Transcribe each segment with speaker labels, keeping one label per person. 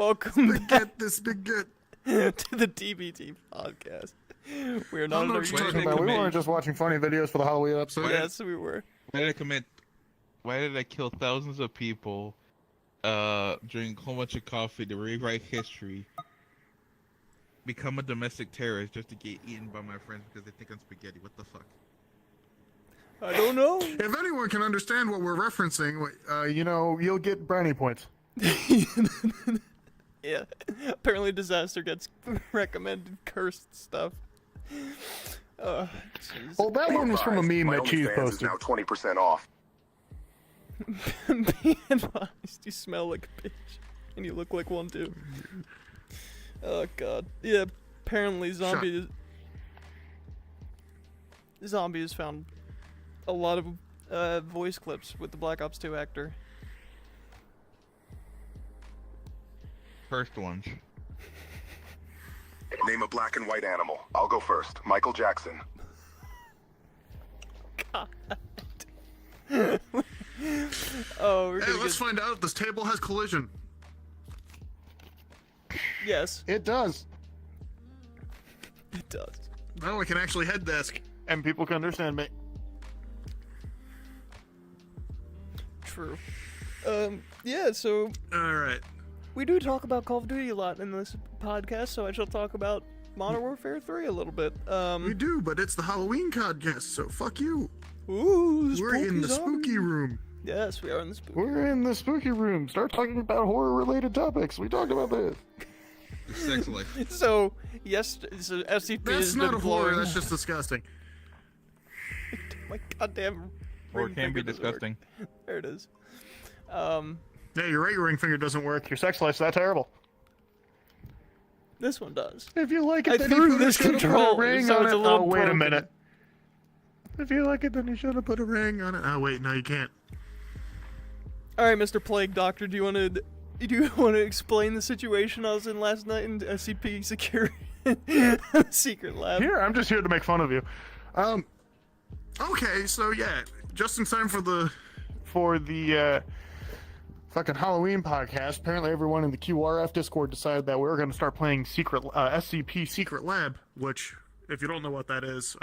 Speaker 1: Welcome back
Speaker 2: This big get.
Speaker 1: to the DVT Podcast. We're not
Speaker 2: know
Speaker 1: under
Speaker 2: what you're talking about.
Speaker 3: We weren't just watching funny videos for the Halloween episode.
Speaker 1: Yes, we were.
Speaker 4: Why did I kill thousands of people, drink a whole bunch of coffee to rewrite history, become a domestic terrorist just to get eaten by my friends because they think I'm spaghetti? What the fuck?
Speaker 1: I don't know.
Speaker 2: If anyone can understand what we're referencing,
Speaker 3: You'll get brownie points.
Speaker 1: Yeah. Apparently disaster gets recommended cursed stuff. Jeez.
Speaker 3: Oh, that one was from a meme that Cheese
Speaker 5: OnlyFans is
Speaker 3: posted.
Speaker 5: now 20% off.
Speaker 1: Be advised, you smell like a bitch. And you look like one too. Oh god. Yeah, apparently Zombie has found a lot of voice clips with the Black Ops 2 actor.
Speaker 4: First ones.
Speaker 5: Name a black and white animal. I'll go first. Michael Jackson.
Speaker 1: God. Oh, we're
Speaker 2: hey,
Speaker 1: gonna
Speaker 2: let's find out if this table has collision.
Speaker 1: Yes,
Speaker 3: It does.
Speaker 1: it does.
Speaker 2: Now I can actually head desk.
Speaker 3: And people can understand me.
Speaker 1: True. Yeah, so
Speaker 2: Alright.
Speaker 1: we do talk about Call of Duty a lot in this podcast, so I shall talk about Modern Warfare 3 a little bit.
Speaker 2: We do, but it's the Halloween podcast, so fuck you.
Speaker 1: Ooh,
Speaker 2: We're in the
Speaker 1: zombie.
Speaker 2: spooky room.
Speaker 1: Yes, we are in the spooky.
Speaker 3: We're in the spooky room. Start talking about horror-related topics. We talked about this.
Speaker 4: The sex life.
Speaker 1: So, yes, so SCP
Speaker 2: That's
Speaker 1: has
Speaker 2: not
Speaker 1: been
Speaker 2: a horror,
Speaker 1: blowing.
Speaker 2: that's just disgusting.
Speaker 1: My goddamn.
Speaker 4: Or
Speaker 1: ring
Speaker 4: it can be
Speaker 1: finger doesn't work.
Speaker 4: disgusting.
Speaker 1: There it is.
Speaker 2: Yeah, you're right, your ring finger doesn't work.
Speaker 3: Your sex life's that terrible.
Speaker 1: This one does.
Speaker 3: If you like it,
Speaker 1: I
Speaker 3: then
Speaker 1: threw
Speaker 3: you
Speaker 1: this
Speaker 3: should have put
Speaker 1: control,
Speaker 3: a ring
Speaker 1: so
Speaker 3: on
Speaker 1: it's
Speaker 3: it.
Speaker 1: a little
Speaker 3: Oh, wait a
Speaker 1: broken.
Speaker 3: minute. If you like it, then you should have put a ring.
Speaker 2: Ring on it. Oh wait, no you can't.
Speaker 1: All right, Mr. Plague Doctor, do you want to explain the situation I was in last night in SCP Security Secret Lab?
Speaker 3: Here, I'm just here to make fun of you.
Speaker 2: Okay, so yeah, just in time for the
Speaker 3: Fucking Halloween podcast. Apparently, everyone in the QRF Discord decided that we were going to start playing SCP
Speaker 2: Secret Lab, which, if you don't know what that is,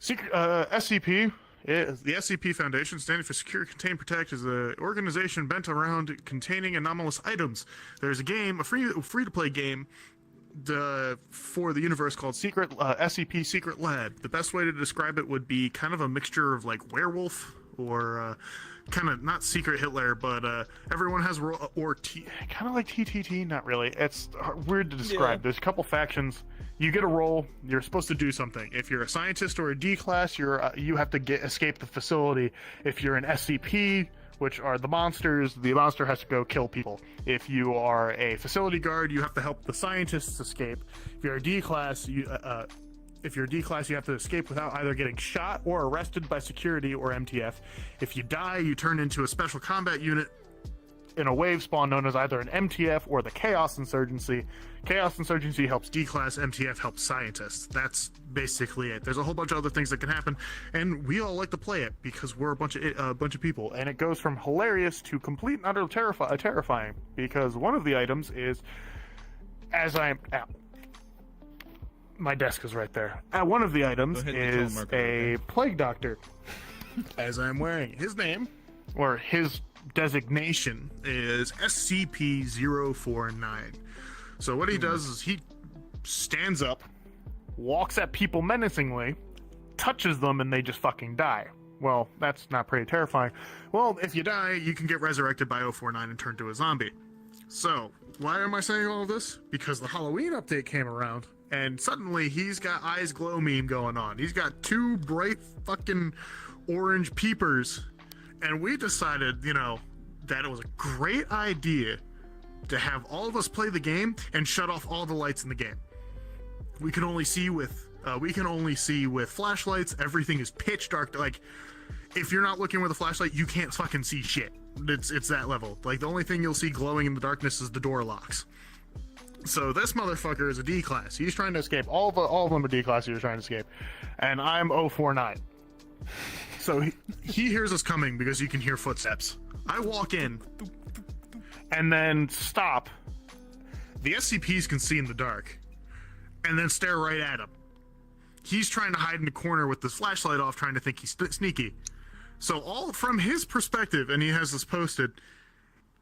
Speaker 3: SCP.
Speaker 2: the SCP Foundation, standing for Secure, Contain, Protect, is an organization bent around containing anomalous items. There's a game, a free-to-play game, for the universe called SCP Secret Lab. The best way to describe it would be kind of a mixture of like werewolf or kind of not Secret Hitler, but everyone has kind of like TTT. Not really. It's weird to describe.
Speaker 1: Yeah.
Speaker 3: There's a couple factions. You get a role. You're supposed to do something. If you're a scientist or a D class, you have to escape the facility. If you're an SCP, which are the monsters, the monster has to go kill people. If you are a facility guard, you have to help the scientists escape. If you're a D class, you have to escape without either getting shot or arrested by security or MTF. If you die, you turn into a special combat unit in a wave spawn known as either an MTF or the Chaos Insurgency. Chaos Insurgency helps D-Class, MTF helps scientists. That's basically it. There's a whole bunch of other things that can happen, and we all like to play it because we're a bunch of people. And it goes from hilarious to complete and utter terrifying, because one of the items is, my desk is right there. One of the items
Speaker 4: Go ahead and
Speaker 3: is
Speaker 4: tell Marco
Speaker 3: a
Speaker 4: right
Speaker 3: plague doctor.
Speaker 2: as I'm wearing his name, or his designation is SCP-049. So what he does is he stands up,
Speaker 3: Walks at people menacingly, touches them, and they just fucking die. Well, that's not pretty terrifying.
Speaker 2: well, if you die, you can get resurrected by 049 and turn to a zombie. So, why am I saying all of this? Because the Halloween update came around, and suddenly he's got eyes glow meme going on. He's got two bright fucking orange peepers, and we decided, that it was a great idea to have all of us play the game and shut off all the lights in the game. We can only see with flashlights. Everything is pitch dark. Like, if you're not looking with a flashlight, you can't fucking see shit. It's that level. Like, the only thing you'll see glowing in the darkness is the door locks. So this motherfucker is a D class. He's trying to escape. All of them are D class. He's trying to escape, and I'm 049. So he hears us coming because you can hear footsteps. I walk in,
Speaker 3: and then stop.
Speaker 2: The SCPs can see in the dark, and then stare right at him. He's trying to hide in the corner with his flashlight off, trying to think he's sneaky. So all from his perspective, and he has this posted,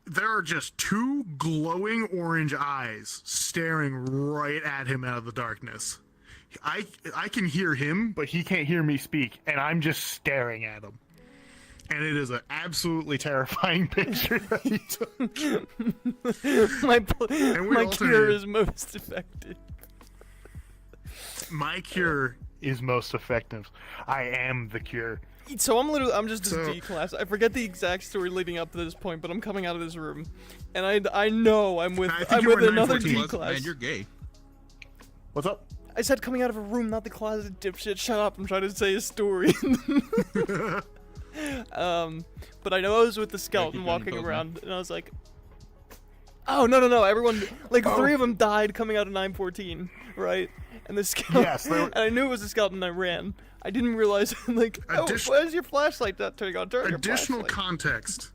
Speaker 2: there are just two glowing orange eyes staring right at him out of the darkness. I can hear him,
Speaker 3: But he can't hear me speak, and I'm just staring at him.
Speaker 2: and it is an absolutely terrifying picture that he took.
Speaker 1: My
Speaker 2: we
Speaker 1: cure
Speaker 2: alternated.
Speaker 1: is most effective.
Speaker 2: My cure.
Speaker 3: Is most effective. I am the cure.
Speaker 1: So I'm just
Speaker 2: So-
Speaker 1: in D class. I forget the exact story leading up to this point, but I'm coming out of this room, and I know I'm with
Speaker 2: I think
Speaker 1: I'm
Speaker 2: you
Speaker 1: with
Speaker 2: were in
Speaker 1: another
Speaker 2: 914.
Speaker 1: D
Speaker 4: Plus,
Speaker 1: class.
Speaker 4: man, you're gay.
Speaker 3: What's up?
Speaker 1: I said coming out of a room, not the closet, dipshit. Shut up! I'm trying to say a story. But I know I was with the skeleton
Speaker 4: keep going,
Speaker 1: walking
Speaker 4: Bozeman.
Speaker 1: around, and I was like, "Oh no! Everyone, like three of them died coming out of 914, right?" And the skeleton,
Speaker 3: Yes, they were-
Speaker 1: and I knew it was a skeleton. And I ran. I didn't realize, like,
Speaker 2: Addition-
Speaker 1: why is your flashlight not turning on? Turn your
Speaker 2: Additional
Speaker 1: flashlight.
Speaker 2: context.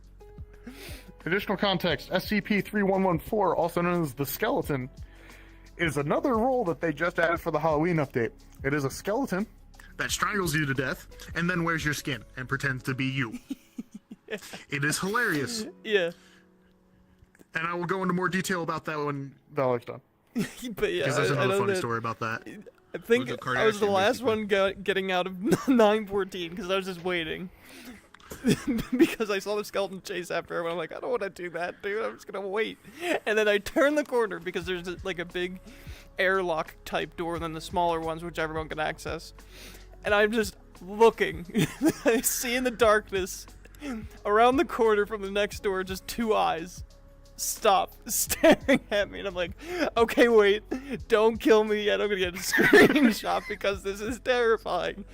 Speaker 3: Additional context, SCP-3114, also known as the Skeleton, is another role that they just added for the Halloween update. It is a skeleton.
Speaker 2: That strangles you to death and then wears your skin and pretends to be you. It is hilarious.
Speaker 1: Yeah,
Speaker 2: And I will go into more detail about that when,
Speaker 3: Valor's done.
Speaker 1: but yeah,
Speaker 2: because there's
Speaker 1: I
Speaker 2: another
Speaker 1: know
Speaker 2: funny
Speaker 1: that-
Speaker 2: story about that.
Speaker 1: I think
Speaker 4: It was a
Speaker 1: I was the
Speaker 4: Kardashian,
Speaker 1: last
Speaker 4: basically.
Speaker 1: one getting out of 914 because I was just waiting. Because I saw the skeleton chase after him, and I'm like, I don't want to do that, dude. I'm just gonna wait. And then I turn the corner because there's like a big airlock type door, and then the smaller ones which everyone can access. And I'm just looking. I see in the darkness around the corner from the next door just two eyes stop staring at me, and I'm like, okay, wait, don't kill me yet. I'm gonna get a screenshot because this is terrifying.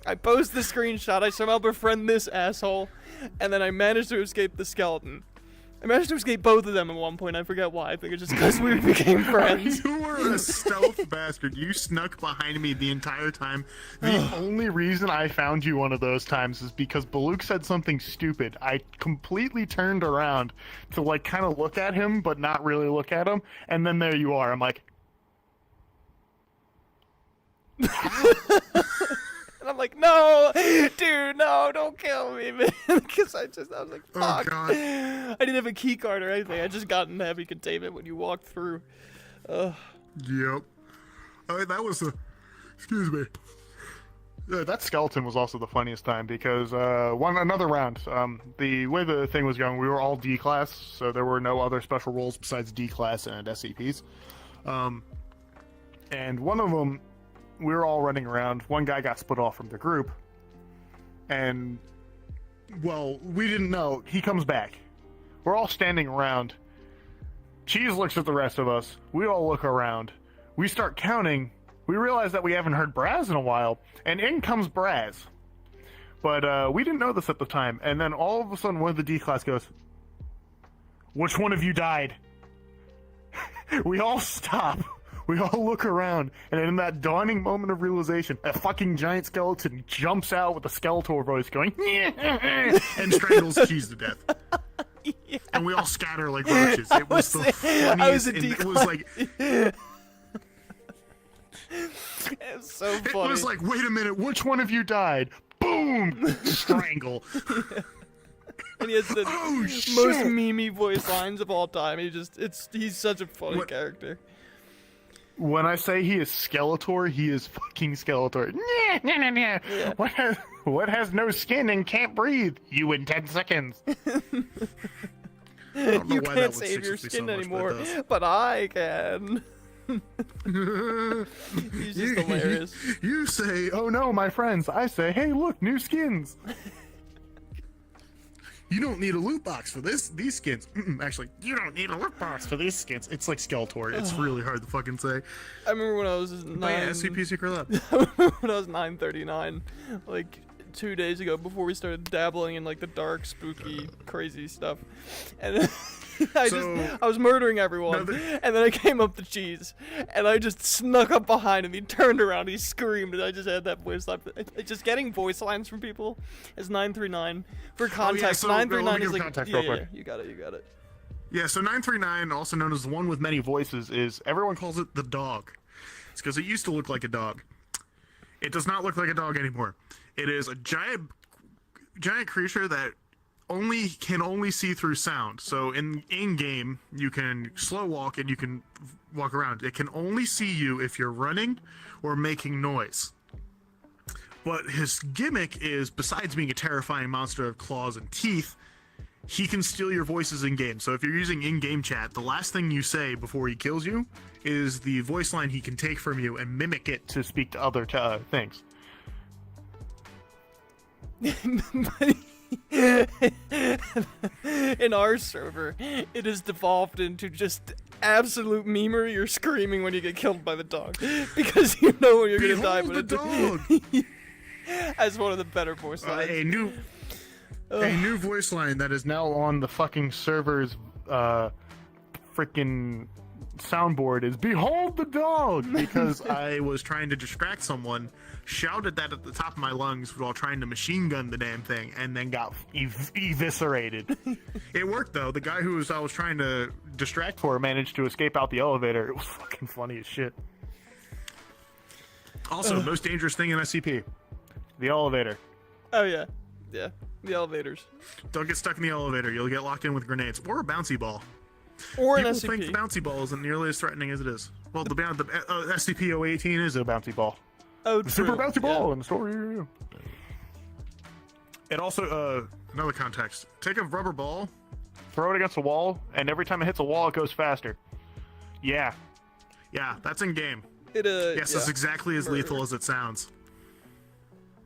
Speaker 1: I post the screenshot, I somehow befriend this asshole, and then I managed to escape the skeleton. I managed to escape both of them at one point. I forget why. I think it's just because we became friends.
Speaker 2: You were a stealth bastard. You snuck behind me the entire time.
Speaker 3: The only reason I found you one of those times is because Baluk said something stupid. I completely turned around to like kind of look at him, but not really look at him, and then there you are. I'm like,
Speaker 1: And I'm like, no, dude, no, don't kill me, man. Because I was like,
Speaker 2: Oh,
Speaker 1: fuck.
Speaker 2: God.
Speaker 1: I didn't have a key card or anything. I just got in heavy containment when you walked through.
Speaker 2: Yep. Oh, that was the. Excuse me.
Speaker 3: that skeleton was also the funniest time because another round. The way the thing was going, we were all D class, so there were no other special roles besides D class and SCPs. And one of them, we were all running around. One guy got split off from the group, and well, we didn't know. He comes back. We're all standing around. Cheese looks at the rest of us. We all look around. We start counting. We realize that we haven't heard Braz in a while, and in comes Braz. But we didn't know this at the time, and then all of a sudden one of the D class goes, "Which one of you died?" We all stop. We all look around, and in that dawning moment of realization, a fucking giant skeleton jumps out with a Skeletor voice going,
Speaker 2: And strangles Cheese to death.
Speaker 1: Yeah.
Speaker 2: And we all scatter like roaches. It was the
Speaker 1: I was
Speaker 2: funniest.
Speaker 1: a
Speaker 2: And
Speaker 1: D
Speaker 2: it was
Speaker 1: class.
Speaker 2: like,
Speaker 1: It's so
Speaker 2: it
Speaker 1: funny.
Speaker 2: was like, wait a minute,
Speaker 3: "Which one of you died?" Boom!
Speaker 2: strangle.
Speaker 1: And he has the
Speaker 2: Oh,
Speaker 1: most
Speaker 2: shit.
Speaker 1: memey voice lines of all time. He's such a funny
Speaker 2: What-
Speaker 1: character.
Speaker 3: When I say he is Skeletor, he is fucking Skeletor.
Speaker 1: Yeah.
Speaker 3: What has no skin and can't breathe? You in 10 seconds.
Speaker 2: I don't know
Speaker 1: You
Speaker 2: why that
Speaker 1: can't
Speaker 2: would
Speaker 1: save your
Speaker 2: stick with
Speaker 1: skin
Speaker 2: me so much,
Speaker 1: anymore,
Speaker 2: but it
Speaker 1: but I can.
Speaker 2: does.
Speaker 1: He's just hilarious.
Speaker 2: You say,
Speaker 3: Oh no, my friends. I say, hey, look, new skins.
Speaker 2: you don't need a loot box for these skins. Actually, you don't need a loot box for these skins. It's like Skeletor. It's really hard to fucking say.
Speaker 1: I remember when I was
Speaker 2: But yeah,
Speaker 1: 9.
Speaker 2: SCP Secret Lab.
Speaker 1: When I was 939, like 2 days ago, before we started dabbling in like the dark, spooky, crazy stuff, and I was murdering everyone,
Speaker 2: No,
Speaker 1: and then I came up to Cheese, and I just snuck up behind him. He turned around, he screamed, and I just had that voice line. Just getting voice lines from people is 939. For context,
Speaker 2: so, let me
Speaker 1: 939 is
Speaker 2: give
Speaker 1: like
Speaker 3: context
Speaker 1: yeah,
Speaker 3: real quick.
Speaker 1: yeah, you got it.
Speaker 2: Yeah, so 939, also known as the one with many voices, is everyone calls it the dog. It's because it used to look like a dog. It does not look like a dog anymore. It is a giant creature that can only see through sound. So in game, you can slow walk and you can walk around. It can only see you if you're running or making noise. But his gimmick is, besides being a terrifying monster of claws and teeth, he can steal your voices in game. So if you're using in-game chat, the last thing you say before he kills you is the voice line he can take from you and mimic it
Speaker 3: To speak to other things.
Speaker 1: In our server, it has devolved into just absolute memery. You're screaming when you get killed by the dog because you know when you're gonna die.
Speaker 2: Behold the dog!
Speaker 1: As one of the better voice lines.
Speaker 2: A new voice line that is
Speaker 3: Now on the fucking server's freaking soundboard is "Behold the dog,"
Speaker 2: because I was trying to distract someone, shouted that at the top of my lungs while trying to machine gun the damn thing, and then got
Speaker 3: eviscerated.
Speaker 2: it worked though. The guy I was trying to distract
Speaker 3: For managed to escape out the elevator. It was fucking funny as shit.
Speaker 2: Also, most dangerous thing in SCP.
Speaker 3: The elevator.
Speaker 1: Oh yeah, yeah. The elevators
Speaker 2: Don't get stuck in the elevator. You'll get locked in with grenades or a bouncy ball.
Speaker 1: or an
Speaker 2: People think the
Speaker 1: SCP.
Speaker 2: bouncy ball isn't nearly as threatening as it is. Well, the SCP-018
Speaker 3: Is a bouncy ball.
Speaker 1: Oh,
Speaker 3: The
Speaker 1: true.
Speaker 3: super bouncy
Speaker 1: Yeah.
Speaker 3: ball in the story.
Speaker 2: It also, another context. Take a rubber ball.
Speaker 3: Throw it against a wall, and every time it hits a wall, it goes faster. Yeah.
Speaker 2: Yeah, that's in game.
Speaker 1: It
Speaker 2: Yes, that's exactly as lethal as it sounds.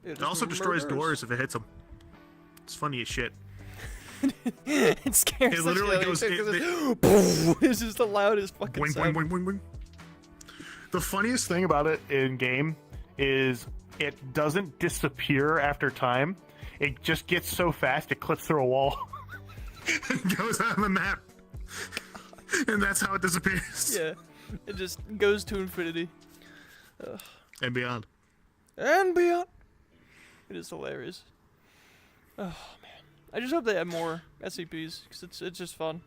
Speaker 2: It also destroys doors if it hits them. It's funny as shit.
Speaker 1: It scares
Speaker 2: It
Speaker 1: the
Speaker 2: literally
Speaker 1: shit out
Speaker 2: goes.
Speaker 1: of you, 'cause
Speaker 2: It,
Speaker 1: it's just the loudest fucking
Speaker 2: wing,
Speaker 1: sound.
Speaker 2: wing, wing, wing, wing. The funniest
Speaker 3: Thing about it in game is it doesn't disappear after time. It just gets so fast it clips through a wall.
Speaker 2: goes on the map, and that's how it disappears.
Speaker 1: Yeah, it just goes to infinity
Speaker 2: And beyond.
Speaker 1: and beyond. It is hilarious. Oh man, I just hope they have more SCPs because it's just fun.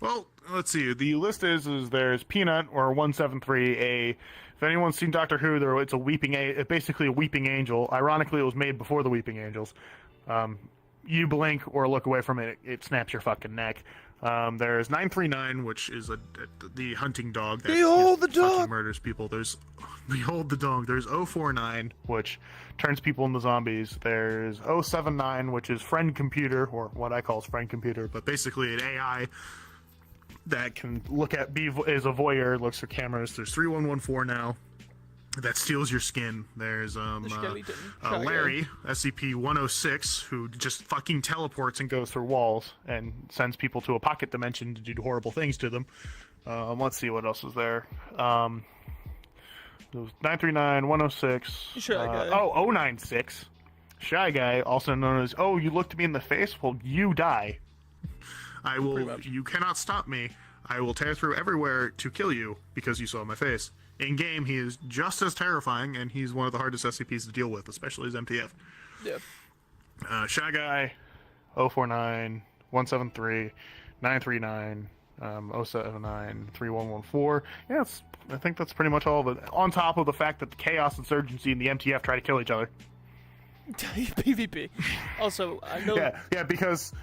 Speaker 2: Well, let's see.
Speaker 3: The list is there's Peanut or 173. If anyone's seen Doctor Who, it's basically a weeping angel. Ironically, it was made before the Weeping Angels. You blink or look away from it, it snaps your fucking neck. There's
Speaker 2: 939, which is the hunting dog that
Speaker 1: Behold the
Speaker 2: fucking
Speaker 1: dog!
Speaker 2: murders people. There's Behold the dog. There's 049.
Speaker 3: which turns people into zombies. There's 079, which is friend computer, or what I call friend computer, but
Speaker 2: But basically an AI
Speaker 3: that can is a voyeur, looks for cameras.
Speaker 2: There's 3114 now that steals your skin. There's
Speaker 1: skeleton. Try
Speaker 2: Larry, SCP-106, who just fucking teleports and
Speaker 3: Goes through walls and sends people to a pocket dimension to do horrible things to them. Let's see what else is there. There was 939, 106.
Speaker 1: Shy Guy.
Speaker 3: 096. Shy Guy, also known as, oh, you looked me in the face? Well, you die.
Speaker 2: I will. You cannot stop me. I will tear through everywhere to kill you because you saw my face. In game, he is just as terrifying, and he's one of the hardest SCPs to deal with, especially as MTF.
Speaker 1: Yeah.
Speaker 2: Shy Guy,
Speaker 3: 049, 173, 939, 079, 3114. Yeah, I think that's pretty much all of it. On top of the fact that the Chaos Insurgency and the MTF try to kill each other.
Speaker 1: PvP. Also, I know.
Speaker 3: Yeah, because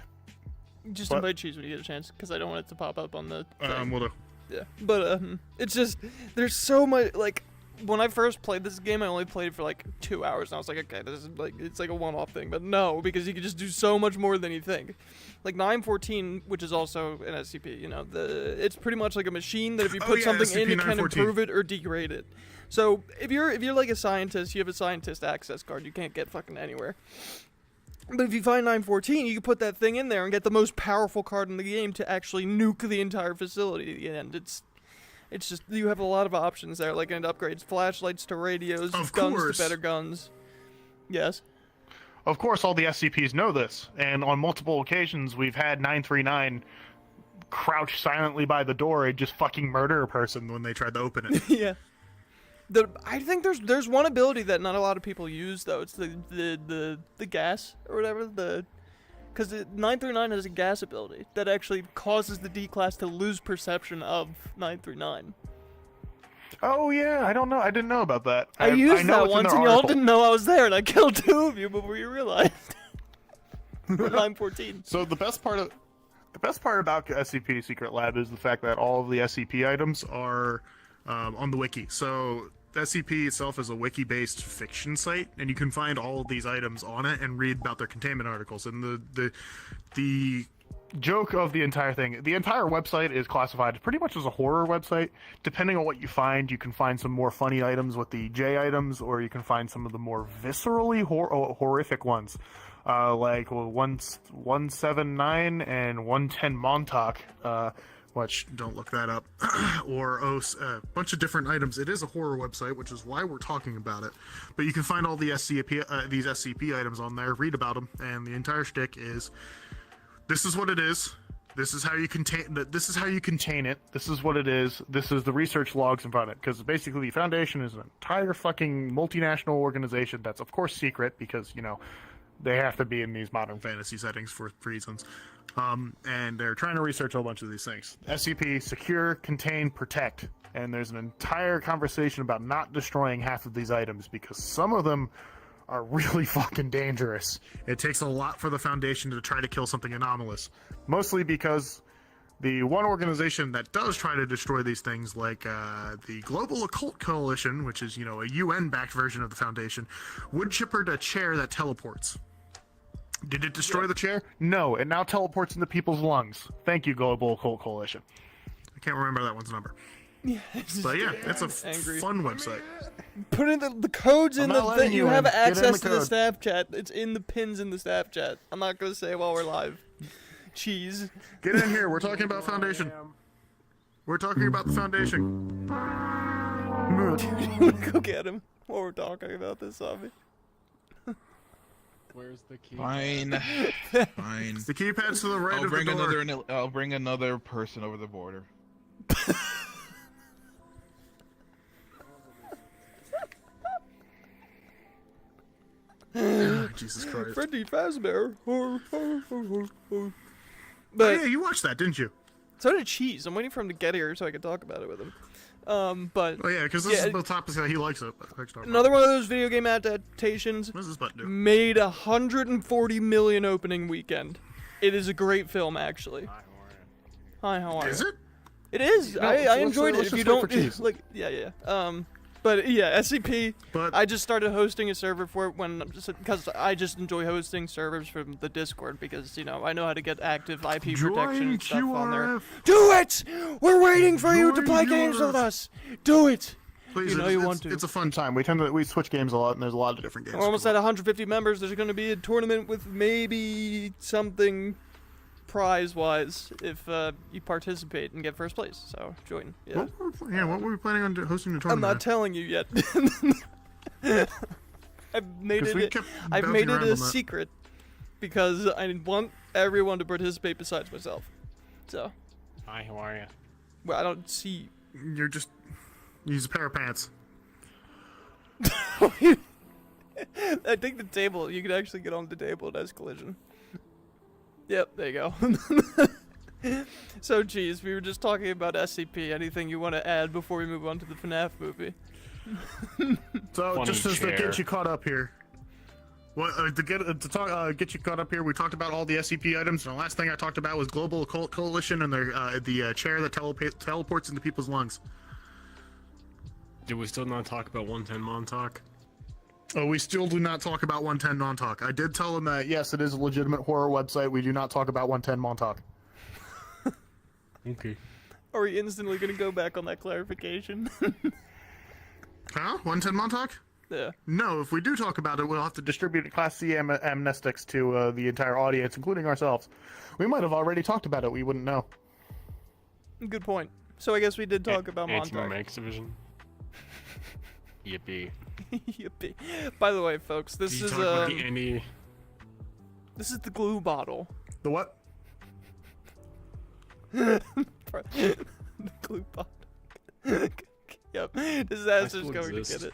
Speaker 1: Just
Speaker 3: What?
Speaker 1: invite cheese when you get a chance, because I don't want it to pop up on the thing.
Speaker 2: we'll do.
Speaker 1: Yeah, but it's just there's so much. Like when I first played this game, I only played for like 2 hours, and I was like, okay, this is like it's like a one-off thing. But no, because you can just do so much more than you think. Like 914, which is also an SCP, you know, it's pretty much like a machine that if you put something in, it can
Speaker 2: SCP-914.
Speaker 1: improve it or degrade it. So if you're like a scientist, you have a scientist access card. You can't get fucking anywhere. But if you find 914, you can put that thing in there and get the most powerful card in the game to actually nuke the entire facility at the end. It's just, you have a lot of options there, like, it upgrades flashlights to radios,
Speaker 2: Of
Speaker 1: guns
Speaker 2: course.
Speaker 1: to better guns. Yes.
Speaker 3: of course all the SCPs know this, and on multiple occasions we've had 939 crouch silently by the door and just fucking murder a person.
Speaker 2: When they tried to open it.
Speaker 1: Yeah. I think there's one ability that not a lot of people use, though. It's the gas or whatever, Because 939 has a gas ability that actually causes the D class to lose perception of 939.
Speaker 3: Oh yeah, I don't know. I didn't know about that.
Speaker 1: I used
Speaker 3: know
Speaker 1: that
Speaker 3: it's in
Speaker 1: once,
Speaker 3: their
Speaker 1: and y'all
Speaker 3: article.
Speaker 1: didn't know I was there, and I killed 2 of you before you realized. 914.
Speaker 3: So the best part about SCP Secret Lab is the fact that all of the SCP items
Speaker 2: are on the wiki. So SCP itself is a wiki-based fiction site, and you can find all of these items on it and read about their containment articles. And the
Speaker 3: joke of the entire thing, the entire website is classified pretty much as a horror website. Depending on what you can find some more funny items with the J items, or you can find some of the more viscerally horrific ones. Like 179 and 110 Montauk,
Speaker 2: which don't look that up, or a bunch of different items. It is a horror website, which is why we're talking about it. But you can find all the these SCP items on there, read about them, and the entire shtick is: this is what it is. This is how you contain. This is how you contain it.
Speaker 3: this is what it is. This is the research logs in front of it. Because basically, the Foundation is an entire fucking multinational organization that's, of course, secret because, they have to be in these modern
Speaker 2: fantasy settings for reasons. And they're trying to research a whole bunch of these things.
Speaker 3: SCP, secure, contain, protect. And there's an entire conversation about not destroying half of these items because some of them are really fucking dangerous.
Speaker 2: It takes a lot for the Foundation to try to kill something anomalous.
Speaker 3: Mostly because the one organization
Speaker 2: That does try to destroy these things, like the Global Occult Coalition, which is, a UN-backed version of the Foundation, wood chippered a chair that teleports. Did it destroy the chair?
Speaker 3: No, it now teleports into people's lungs. Thank you, Global Occult Coalition.
Speaker 2: I can't remember that one's number.
Speaker 1: Yeah, it's
Speaker 2: But yeah,
Speaker 1: just
Speaker 2: it's a
Speaker 1: angry.
Speaker 2: fun website.
Speaker 1: Put in the codes in
Speaker 3: I'm
Speaker 1: the
Speaker 3: not
Speaker 1: that
Speaker 3: letting
Speaker 1: you
Speaker 3: you
Speaker 1: have
Speaker 3: in. Get in
Speaker 1: access
Speaker 3: the
Speaker 1: to the
Speaker 3: code.
Speaker 1: staff chat. It's in the pins in the staff chat. I'm not gonna say while we're live. Cheese.
Speaker 2: Get in here. We're talking about Foundation. We're talking about the Foundation.
Speaker 1: Go get him while we're talking about this zombie.
Speaker 6: Where's the key?
Speaker 4: Fine. Fine.
Speaker 2: The keypad's to the right of the door.
Speaker 4: I'll bring another person over the border.
Speaker 2: Jesus Christ.
Speaker 1: Freddy Fazbear.
Speaker 2: Oh,
Speaker 1: But
Speaker 2: yeah, you watched that, didn't you?
Speaker 1: so did Cheese. I'm waiting for him to get here so I can talk about it with him. But
Speaker 2: Oh, yeah, because this is the topic that he likes it.
Speaker 1: another one of those video game adaptations
Speaker 2: What does this button do?
Speaker 1: made 140 million opening weekend. It is a great film, actually. Hi, how are you?
Speaker 2: Is it?
Speaker 1: It is.
Speaker 3: No,
Speaker 1: I
Speaker 3: let's
Speaker 1: enjoyed it.
Speaker 3: just
Speaker 1: If you
Speaker 3: wait for
Speaker 1: don't
Speaker 3: Cheese.
Speaker 1: like, yeah. But yeah, SCP.
Speaker 2: But
Speaker 1: I just started hosting a server for it because I just enjoy hosting servers from the Discord because I know how to get active IP protection and stuff on there.
Speaker 2: QRF.
Speaker 1: Do it! We're waiting for you to
Speaker 2: Join
Speaker 1: play games
Speaker 2: QRF.
Speaker 1: with us. Do it.
Speaker 2: please,
Speaker 1: You know
Speaker 2: it's,
Speaker 1: you
Speaker 2: it's-
Speaker 1: want to.
Speaker 2: It's a fun time.
Speaker 3: We switch games a lot, and there's a lot of different games.
Speaker 1: We're almost at 150 members. There's going to be a tournament with maybe something prize-wise if you participate and get first place. So join. Yeah.
Speaker 2: What were we planning on hosting the
Speaker 1: I'm
Speaker 2: tournament?
Speaker 1: not telling you yet. I've made
Speaker 2: 'Cause we
Speaker 1: it.
Speaker 2: kept
Speaker 1: I've
Speaker 2: bouncing
Speaker 1: made it
Speaker 2: around
Speaker 1: a
Speaker 2: on that.
Speaker 1: secret because I want everyone to participate besides myself. So,
Speaker 6: Hi, how are you?
Speaker 1: well, I don't see.
Speaker 2: You're just use a pair of pants.
Speaker 1: I think the table. You can actually get on the table. It has collision. Yep, there you go. So, geez, we were just talking about SCP. Anything you want to add before we move on to the FNAF movie?
Speaker 2: So
Speaker 6: Funny
Speaker 2: just to
Speaker 6: chair.
Speaker 2: get you caught up here. Get you caught up here, we talked about all the SCP items, and the last thing I talked about was Global Occult Coalition and the chair that teleports into people's lungs.
Speaker 6: Did we still not talk about 110 Montauk?
Speaker 2: Oh, we still do not talk about 110 non-talk. I did tell him that,
Speaker 3: Yes, it is a legitimate horror website. We do not talk about 110 Montauk.
Speaker 6: Okay.
Speaker 1: Are we instantly going to go back on that clarification?
Speaker 2: huh? 110 Montauk?
Speaker 1: Yeah.
Speaker 2: No, if we do talk about it, we'll have to
Speaker 3: Distribute Class C amnestics to the entire audience, including ourselves. We might have already talked about it. We wouldn't know.
Speaker 1: Good point. So I guess we did talk about Montauk.
Speaker 6: Anti-Max Division. Yippee.
Speaker 1: Yippee. By the way, folks, this
Speaker 2: You
Speaker 1: is
Speaker 2: talk about
Speaker 6: The Andy.
Speaker 1: this is the glue bottle.
Speaker 2: The what?
Speaker 1: The glue bottle. Yep. Disaster's
Speaker 6: still
Speaker 1: going
Speaker 6: exist.
Speaker 1: to get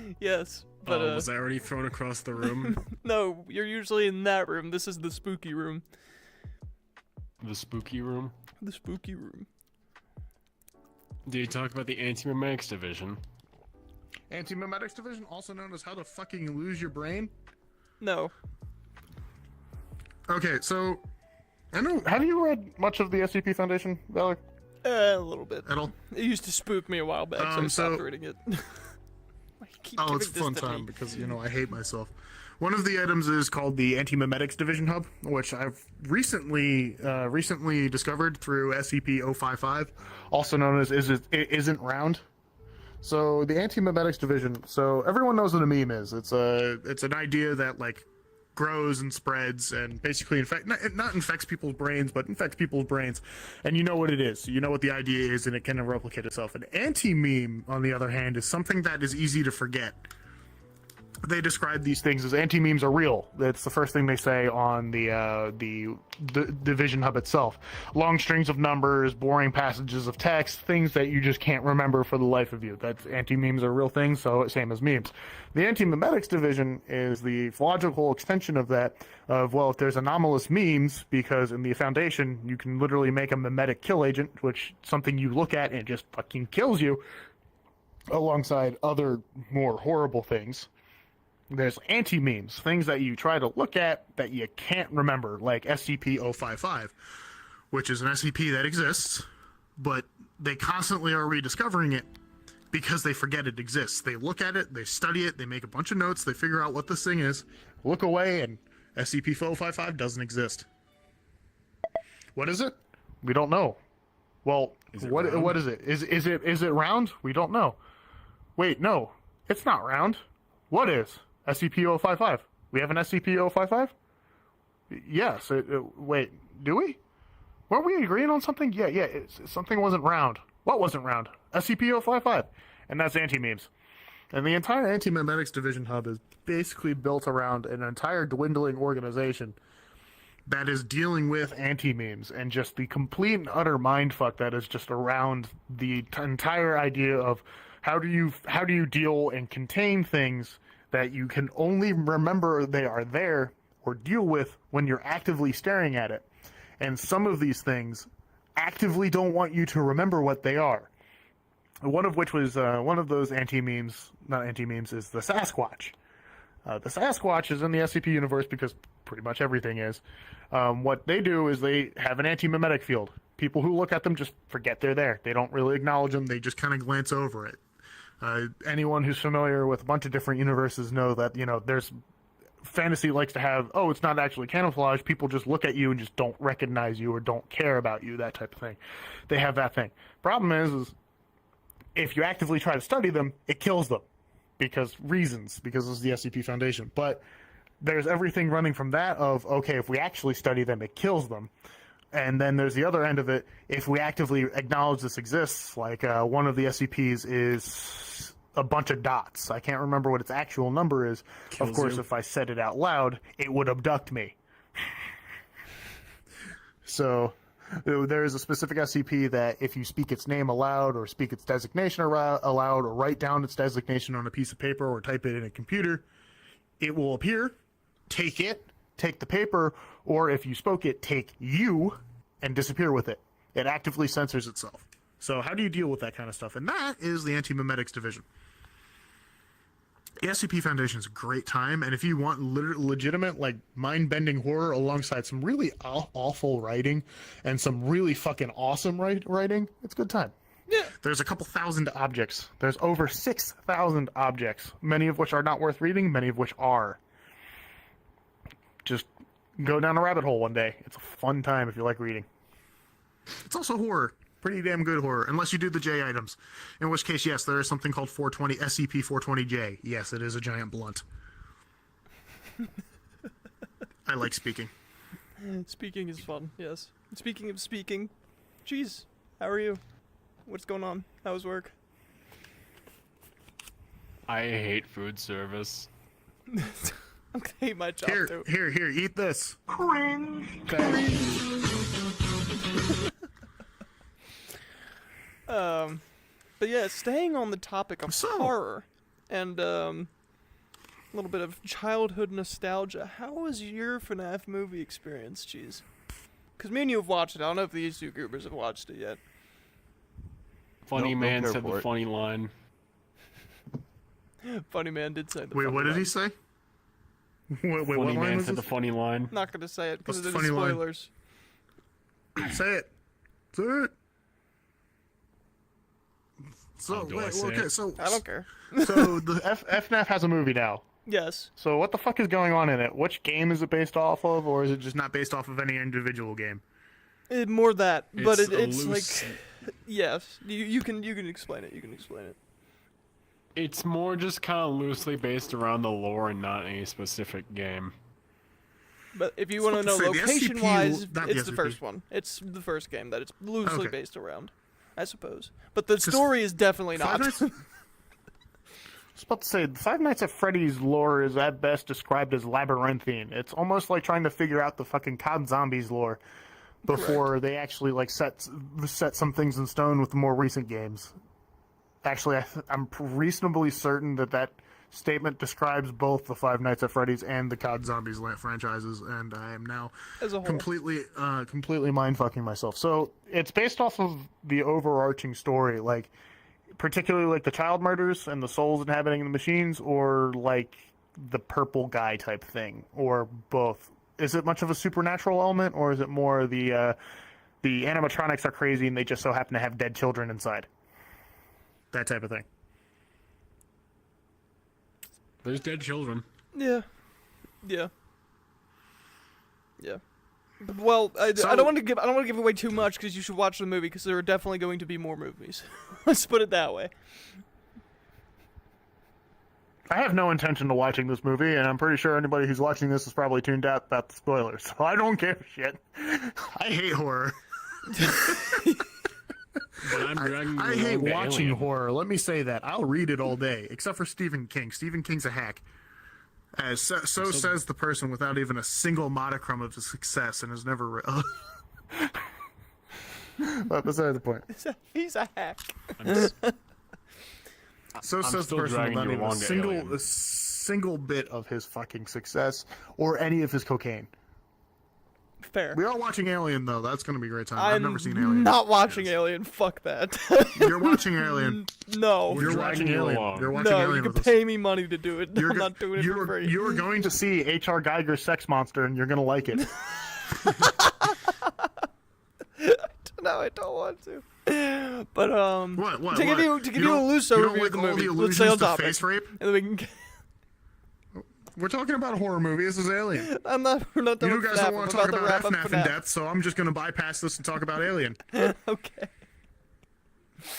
Speaker 1: it. Yes. But
Speaker 6: was I already thrown across the room?
Speaker 1: no, you're usually in that room. This is the spooky room.
Speaker 6: The spooky room?
Speaker 1: The spooky room.
Speaker 6: Did you talk about the anti-memetics division?
Speaker 2: Anti-memetics division, also known as how to fucking lose your brain.
Speaker 1: No.
Speaker 2: Okay, so
Speaker 3: I know. Have you read much of the SCP Foundation, Valak?
Speaker 1: A little bit.
Speaker 2: at all.
Speaker 1: It used to spook me a while back, so I stopped
Speaker 2: so-
Speaker 1: reading it. Why you keep
Speaker 2: Oh, it's a
Speaker 1: giving
Speaker 2: fun
Speaker 1: this to
Speaker 2: time
Speaker 1: me?
Speaker 2: because I hate myself. One of the items is called the Anti-Memetics Division Hub, which I've recently discovered through SCP-055, also known as It Isn't Round. So the Anti-Memetics Division. So everyone knows what a meme is. It's an idea that like grows and spreads and basically not infects people's brains, but infects people's brains. And you know what it is. You know what the idea is, and it can replicate itself. An anti-meme, on the other hand, is something that is easy to forget. They describe these things as anti-memes are real. That's the first thing they say on the division hub itself. Long strings of numbers, boring passages of text, things that you just can't remember for the life of you. That's anti-memes are real things, so same as memes. The anti-memetics division is the logical extension of that. Well, if there's anomalous memes, because in the Foundation you can literally make a memetic kill agent, which something you look at and it just fucking kills you, alongside other more horrible things. There's anti-memes, things that you try to look at that you can't remember, like SCP-055, which is an SCP that exists, but they constantly are rediscovering it because they forget it exists. They look at it, they study it, they make a bunch of notes, they figure out what this thing is, look away, and SCP-055 doesn't exist. What is it? We don't know. Well, what is it? Is it round? We don't know. Wait, no, it's not round. What is SCP-055? We have an SCP-055? Yes. Wait, do we? Weren't we agreeing on something? Yeah. Something wasn't round. What wasn't round? SCP-055. And that's anti-memes. And the entire Anti-Memetics Division Hub is basically built around an entire dwindling organization that is dealing with anti-memes and just the complete and utter mindfuck that is just around the entire idea of how do you deal and contain things that you can only remember they are there or deal with when you're actively staring at it. And some of these things actively don't want you to remember what they are. One of which was one of those not anti-memes, is the Sasquatch. The Sasquatch is in the SCP universe because pretty much everything is. What they do is they have an anti-memetic field. People who look at them just forget they're there. They don't really acknowledge them. They just kind of glance over it. Anyone who's familiar with a bunch of different universes know that, there's fantasy likes to have, it's not actually camouflage. People just look at you and just don't recognize you or don't care about you, that type of thing. They have that thing. Problem is if you actively try to study them, it kills them because it's the SCP Foundation. But there's everything running from that of, okay, if we actually study them, it kills them. And then there's the other end of it. If we actively acknowledge this exists, like one of the SCPs is a bunch of dots. I can't remember what its actual number is.
Speaker 6: Kills
Speaker 3: of course,
Speaker 6: you.
Speaker 3: if I said it out loud, it would abduct me. So there is a specific SCP that if you speak its name aloud or speak its designation aloud or write down its designation on a piece of paper or type it in a computer, it will appear, take the paper, or if you spoke it, take you and disappear with it. It actively censors itself. So how do you deal with that kind of stuff? And that is the Anti-Memetics Division. The SCP Foundation is a great time, and if you want legitimate, like, mind-bending horror alongside some really awful writing and some really fucking awesome writing, it's a good time.
Speaker 1: Yeah.
Speaker 3: There's a couple thousand objects. There's over 6,000 objects, many of which are not worth reading, many of which are. Just go down a rabbit hole one day. It's a fun time if you like reading. It's also horror. Pretty damn good horror, unless you do the J items. In which case, yes, there is something called SCP-420J. Yes, it is a giant blunt. I like speaking.
Speaker 1: Speaking is fun, yes. Speaking of speaking, geez, how are you? What's going on? How's work?
Speaker 6: I hate food service.
Speaker 1: I hate my job too.
Speaker 3: Here, eat this.
Speaker 1: But yeah, staying on the topic of horror, and little bit of childhood nostalgia. How was your FNAF movie experience, Cheese? Because me and you have watched it. I don't know if these two groupers have watched it yet.
Speaker 6: Funny
Speaker 4: Nope,
Speaker 6: man
Speaker 4: don't care
Speaker 6: said
Speaker 4: for
Speaker 6: the
Speaker 4: it.
Speaker 6: funny line.
Speaker 1: Funny man did say the
Speaker 2: Wait,
Speaker 1: funny
Speaker 2: what did
Speaker 1: line.
Speaker 2: he say? Wait, what
Speaker 6: Funny
Speaker 2: line
Speaker 6: man
Speaker 2: was
Speaker 6: said the
Speaker 2: this?
Speaker 6: funny line.
Speaker 1: Not gonna say it because
Speaker 2: What's
Speaker 1: of
Speaker 2: the
Speaker 1: the
Speaker 2: funny line?
Speaker 1: spoilers.
Speaker 2: Say it. Say it. So,
Speaker 6: Do I
Speaker 2: wait,
Speaker 6: say
Speaker 2: okay,
Speaker 6: it?
Speaker 2: so
Speaker 1: I don't care.
Speaker 3: So the FNAF has a movie now.
Speaker 1: Yes.
Speaker 3: So what the fuck is going on in it? Which game is it based off of, or is it just
Speaker 2: not based off of any individual game.
Speaker 1: More that, but
Speaker 6: It's a
Speaker 1: it's
Speaker 6: loose-
Speaker 1: like, yes, you can explain it. You can explain it.
Speaker 6: It's more just kind of loosely based around the lore and not any specific game.
Speaker 1: But if you want to
Speaker 2: about
Speaker 1: know
Speaker 2: to say, the
Speaker 1: location
Speaker 2: SCP
Speaker 1: wise,
Speaker 2: not the
Speaker 1: it's the
Speaker 2: SCP.
Speaker 1: first one. It's the first game that it's loosely
Speaker 2: Okay.
Speaker 1: based around, I suppose. But the story is definitely
Speaker 2: Five
Speaker 1: not.
Speaker 2: Nights-
Speaker 3: I was about to say, Five Nights at Freddy's lore is at best described as labyrinthine. It's almost like trying to figure out the fucking COD Zombies lore before they actually like set some things in stone with the more recent games. Actually, I'm reasonably certain that statement describes both the Five Nights at Freddy's and the COD
Speaker 2: Zombies franchises, and I am now
Speaker 1: As a whole.
Speaker 3: completely mind-fucking myself. So it's based off of the overarching story, like particularly like the child murders and the souls inhabiting the machines, or like the purple guy type thing, or both. Is it much of a supernatural element, or is it more the animatronics are crazy and they just so happen to have dead children inside? That type of thing.
Speaker 6: There's dead children.
Speaker 1: Yeah. Well, I don't want to give away too much because you should watch the movie because there are definitely going to be more movies. Let's put it that way.
Speaker 3: I have no intention of watching this movie, and I'm pretty sure anybody who's watching this is probably tuned out about the spoilers, so I don't give a shit.
Speaker 2: I hate horror.
Speaker 6: But I'm dragging
Speaker 2: I
Speaker 6: you
Speaker 2: hate
Speaker 6: along to
Speaker 2: watching
Speaker 6: Alien.
Speaker 2: horror. Let me say that. I'll read it all day, except for Stephen King. Stephen King's a hack. As so says the person without even a single modicum of success and has never read.
Speaker 3: But beside the point.
Speaker 1: He's a hack.
Speaker 6: I'm s-
Speaker 2: So says the
Speaker 6: still
Speaker 2: person
Speaker 6: dragging
Speaker 2: without
Speaker 6: you
Speaker 2: even
Speaker 6: along to Alien.
Speaker 3: A single bit of his fucking success or any of his cocaine.
Speaker 1: Fair.
Speaker 2: We are watching Alien, though. That's going to be a great time. I've
Speaker 1: I'm
Speaker 2: never seen Alien.
Speaker 1: not watching Alien. Fuck that.
Speaker 2: You're watching Alien.
Speaker 1: No.
Speaker 2: You're
Speaker 6: dragging
Speaker 2: watching
Speaker 6: you
Speaker 2: Alien.
Speaker 6: along.
Speaker 2: You're watching
Speaker 1: No,
Speaker 2: Alien
Speaker 1: you can
Speaker 2: with us.
Speaker 1: pay me money to do it.
Speaker 2: You're
Speaker 1: I'm
Speaker 2: go-
Speaker 1: not doing it for free.
Speaker 2: You're going to
Speaker 3: See H.R. Geiger's sex monster, and you're gonna like it.
Speaker 1: No, I don't want to. But
Speaker 2: What?
Speaker 1: to give you a loose
Speaker 2: you don't
Speaker 1: overview
Speaker 2: like
Speaker 1: of the
Speaker 2: all
Speaker 1: movie,
Speaker 2: the
Speaker 1: let's stay on
Speaker 2: allusions to
Speaker 1: topic,
Speaker 2: face rape?
Speaker 1: and then we can.
Speaker 2: We're talking about a horror movie. This is Alien.
Speaker 1: We're not done
Speaker 2: You
Speaker 1: with
Speaker 2: guys
Speaker 1: FNAF.
Speaker 2: don't want to
Speaker 1: I'm
Speaker 2: talk
Speaker 1: about to
Speaker 2: about
Speaker 1: wrap up
Speaker 2: FNAF in
Speaker 1: FNAF.
Speaker 2: depth, so I'm just going to bypass this and talk about Alien.
Speaker 1: Okay.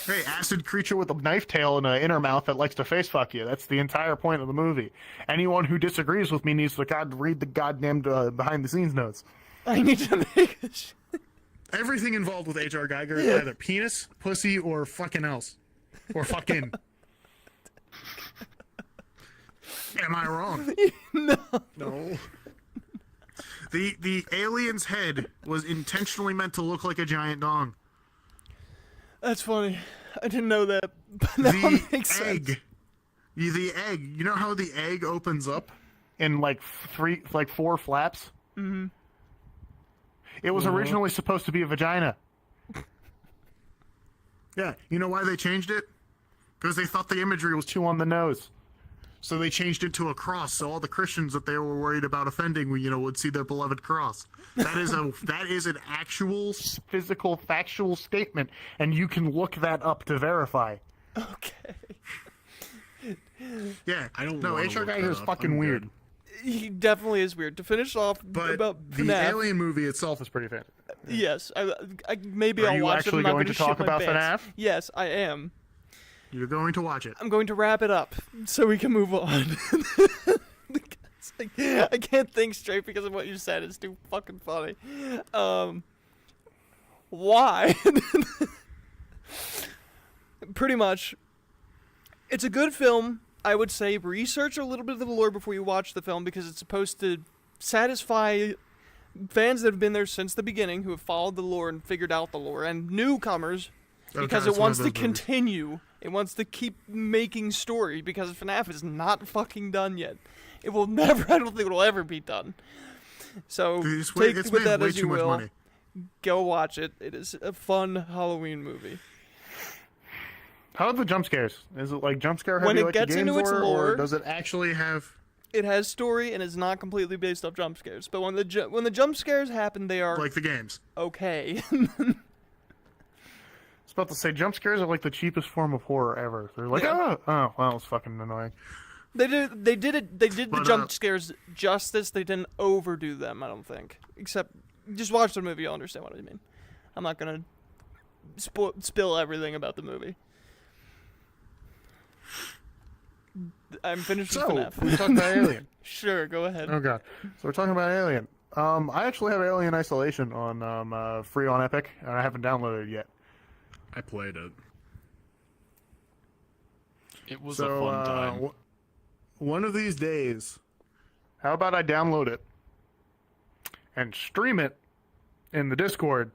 Speaker 2: Hey, acid
Speaker 3: Creature with a knife tail and an inner mouth that likes to face fuck you. That's the entire point of the movie. Anyone who disagrees with me needs to read the goddamn behind the scenes notes.
Speaker 1: I need to make a
Speaker 2: Everything involved with H.R. Geiger is either penis, pussy, or fucking else. Or fucking. Am I wrong? No. The alien's head was intentionally meant to look like a giant dong.
Speaker 1: That's funny. I didn't know that, but now
Speaker 2: The
Speaker 1: it makes sense.
Speaker 2: egg. The egg. You know how the egg opens up?
Speaker 3: In like four flaps. Mm-hmm. It was originally supposed to be a vagina.
Speaker 2: Yeah. You know why they changed it? Because they thought the imagery was
Speaker 3: Two on the nose.
Speaker 2: So they changed it to a cross, so all the Christians that they were worried about offending, would see their beloved cross. That is an actual.
Speaker 3: Physical, factual statement, and you can look that up to verify.
Speaker 1: Okay.
Speaker 2: Yeah.
Speaker 6: I don't
Speaker 3: No,
Speaker 6: wanna
Speaker 3: H.R.
Speaker 6: look
Speaker 3: Geiger
Speaker 6: that
Speaker 3: is
Speaker 6: up.
Speaker 3: fucking
Speaker 6: I'm
Speaker 3: weird.
Speaker 6: good.
Speaker 1: He definitely is weird. To finish off
Speaker 2: But
Speaker 1: about
Speaker 2: the
Speaker 1: FNAF,
Speaker 2: Alien movie itself is pretty fantastic.
Speaker 1: yes, maybe
Speaker 3: Are
Speaker 1: I'll
Speaker 3: you
Speaker 1: watch
Speaker 3: actually
Speaker 1: it. I'm not
Speaker 3: going
Speaker 1: gonna
Speaker 3: to talk
Speaker 1: shit my
Speaker 3: about
Speaker 1: pants.
Speaker 3: FNAF?
Speaker 1: Yes, I am.
Speaker 2: You're going to watch it.
Speaker 1: I'm going to wrap it up so we can move on. It's like, I can't think straight because of what you said. It's too fucking funny. Why? Pretty much. It's a good film. I would say research a little bit of the lore before you watch the film because it's supposed to satisfy fans that have been there since the beginning, who have followed the lore and figured out the lore, and newcomers because
Speaker 2: Okay,
Speaker 1: it
Speaker 2: it's one
Speaker 1: wants
Speaker 2: of
Speaker 1: to
Speaker 2: those movies.
Speaker 1: continue. It wants to keep making story because FNAF is not fucking done yet. It will never. I don't think it'll ever be done. So take
Speaker 2: It's
Speaker 1: with
Speaker 2: made
Speaker 1: that
Speaker 2: way
Speaker 1: as
Speaker 2: too
Speaker 1: you
Speaker 2: much
Speaker 1: will.
Speaker 2: money.
Speaker 1: Go watch it. It is a fun Halloween movie.
Speaker 3: How are the jump scares? Is it like jump scare
Speaker 1: When
Speaker 3: heavy
Speaker 1: it
Speaker 3: like
Speaker 1: gets
Speaker 3: the games
Speaker 1: into its
Speaker 3: were,
Speaker 1: lore-
Speaker 3: or does it
Speaker 2: Actually have.
Speaker 1: It has story and is not completely based off jump scares. But when the jump scares happen, they are
Speaker 2: Like the games.
Speaker 1: okay.
Speaker 3: I was about to say jump scares are like the cheapest form of horror ever. They're like,
Speaker 1: Yeah.
Speaker 3: oh, well, it's fucking annoying.
Speaker 1: They did the
Speaker 2: But,
Speaker 1: jump scares justice. They didn't overdo them, I don't think. Except, just watch the movie, you'll understand what I mean. I'm not gonna spill everything about the movie. I'm finished with
Speaker 3: So,
Speaker 1: FNAF.
Speaker 3: we're talking about Alien.
Speaker 1: Sure, go ahead.
Speaker 3: Oh god. So we're talking about Alien. I actually have Alien Isolation on free on Epic, and I haven't downloaded it yet.
Speaker 6: I played it. It was
Speaker 3: So,
Speaker 6: a fun time.
Speaker 3: one of these days, how about I download it and stream it in the Discord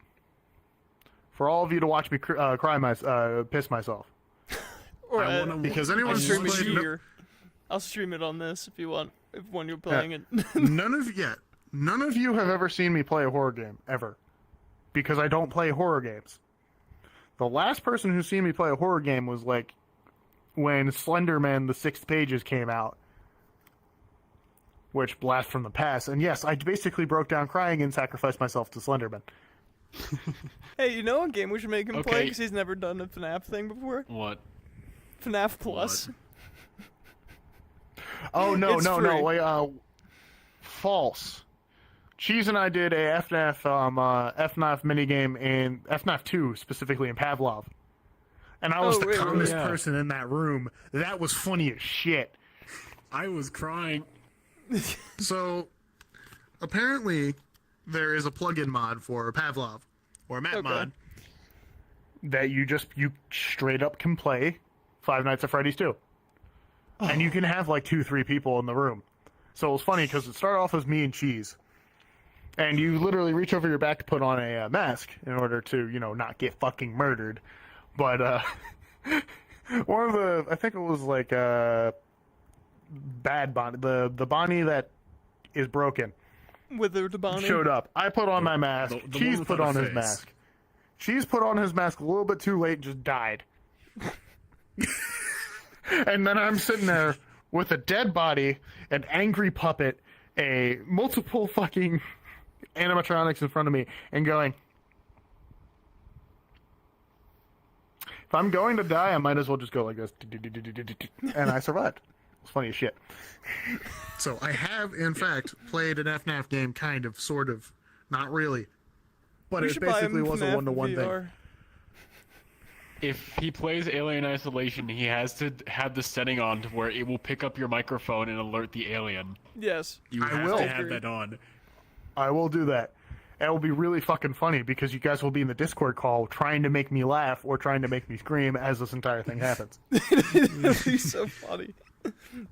Speaker 3: for all of you to watch me piss myself.
Speaker 1: Or
Speaker 2: I wanna, because
Speaker 1: I'll
Speaker 2: anyone's
Speaker 1: stream it
Speaker 2: played,
Speaker 1: here. I'll stream it on this if you want. If when you're playing it.
Speaker 3: None of you have ever seen me play a horror game ever, because I don't play horror games. The last person who's seen me play a horror game was like when Slenderman: The Sixth Pages came out, which blast from the past. And yes, I basically broke down crying and sacrificed myself to Slenderman.
Speaker 1: Hey, you know what game we should make him play?
Speaker 6: Okay.
Speaker 1: Because he's never done a FNAF thing before.
Speaker 6: What?
Speaker 1: FNAF Plus.
Speaker 3: Oh no,
Speaker 1: It's
Speaker 3: no,
Speaker 1: free.
Speaker 3: no! Wait, false. Cheese and I did a FNAF minigame in FNAF 2, specifically in Pavlov. And I was
Speaker 1: Oh,
Speaker 3: the
Speaker 1: wait,
Speaker 3: calmest
Speaker 6: yeah.
Speaker 3: person in that room. That was funny as shit.
Speaker 6: I was crying.
Speaker 2: So, apparently, there is a plugin mod for Pavlov, or a map
Speaker 1: Okay.
Speaker 2: mod.
Speaker 3: That you straight up can play Five Nights at Freddy's 2. And you can have like 2-3 people in the room. So it was funny because it started off as me and Cheese. And you literally reach over your back to put on a mask in order to, not get fucking murdered. But one of the, I think it was like Bad Bonnie, the Bonnie that is broken,
Speaker 1: Withered Bonnie.
Speaker 3: showed up. I put on my mask.
Speaker 6: the
Speaker 3: Cheese
Speaker 6: one
Speaker 3: put
Speaker 6: without
Speaker 3: on
Speaker 6: a
Speaker 3: his
Speaker 6: face.
Speaker 3: mask. Cheese put on his mask a little bit too late and just died. And then I'm sitting there with a dead body, an angry puppet, a multiple fucking animatronics in front of me, and going, if I'm going to die, I might as well just go like this. And I survived. It's funny as shit.
Speaker 2: So, I have, in fact, played an FNAF game, kind of, sort of. Not really. But
Speaker 1: We
Speaker 2: it
Speaker 1: should buy him
Speaker 2: basically was a
Speaker 1: FNAF
Speaker 2: one-to-one thing.
Speaker 1: VR.
Speaker 6: If he plays Alien Isolation, he has to have the setting on to where it will pick up your microphone and alert the alien.
Speaker 1: Yes.
Speaker 6: You
Speaker 2: I
Speaker 6: have
Speaker 2: will.
Speaker 6: to have that on.
Speaker 3: I will do that. It will be really fucking funny because you guys will be in the Discord call trying to make me laugh or trying to make me scream as this entire thing happens.
Speaker 1: It'll be so funny.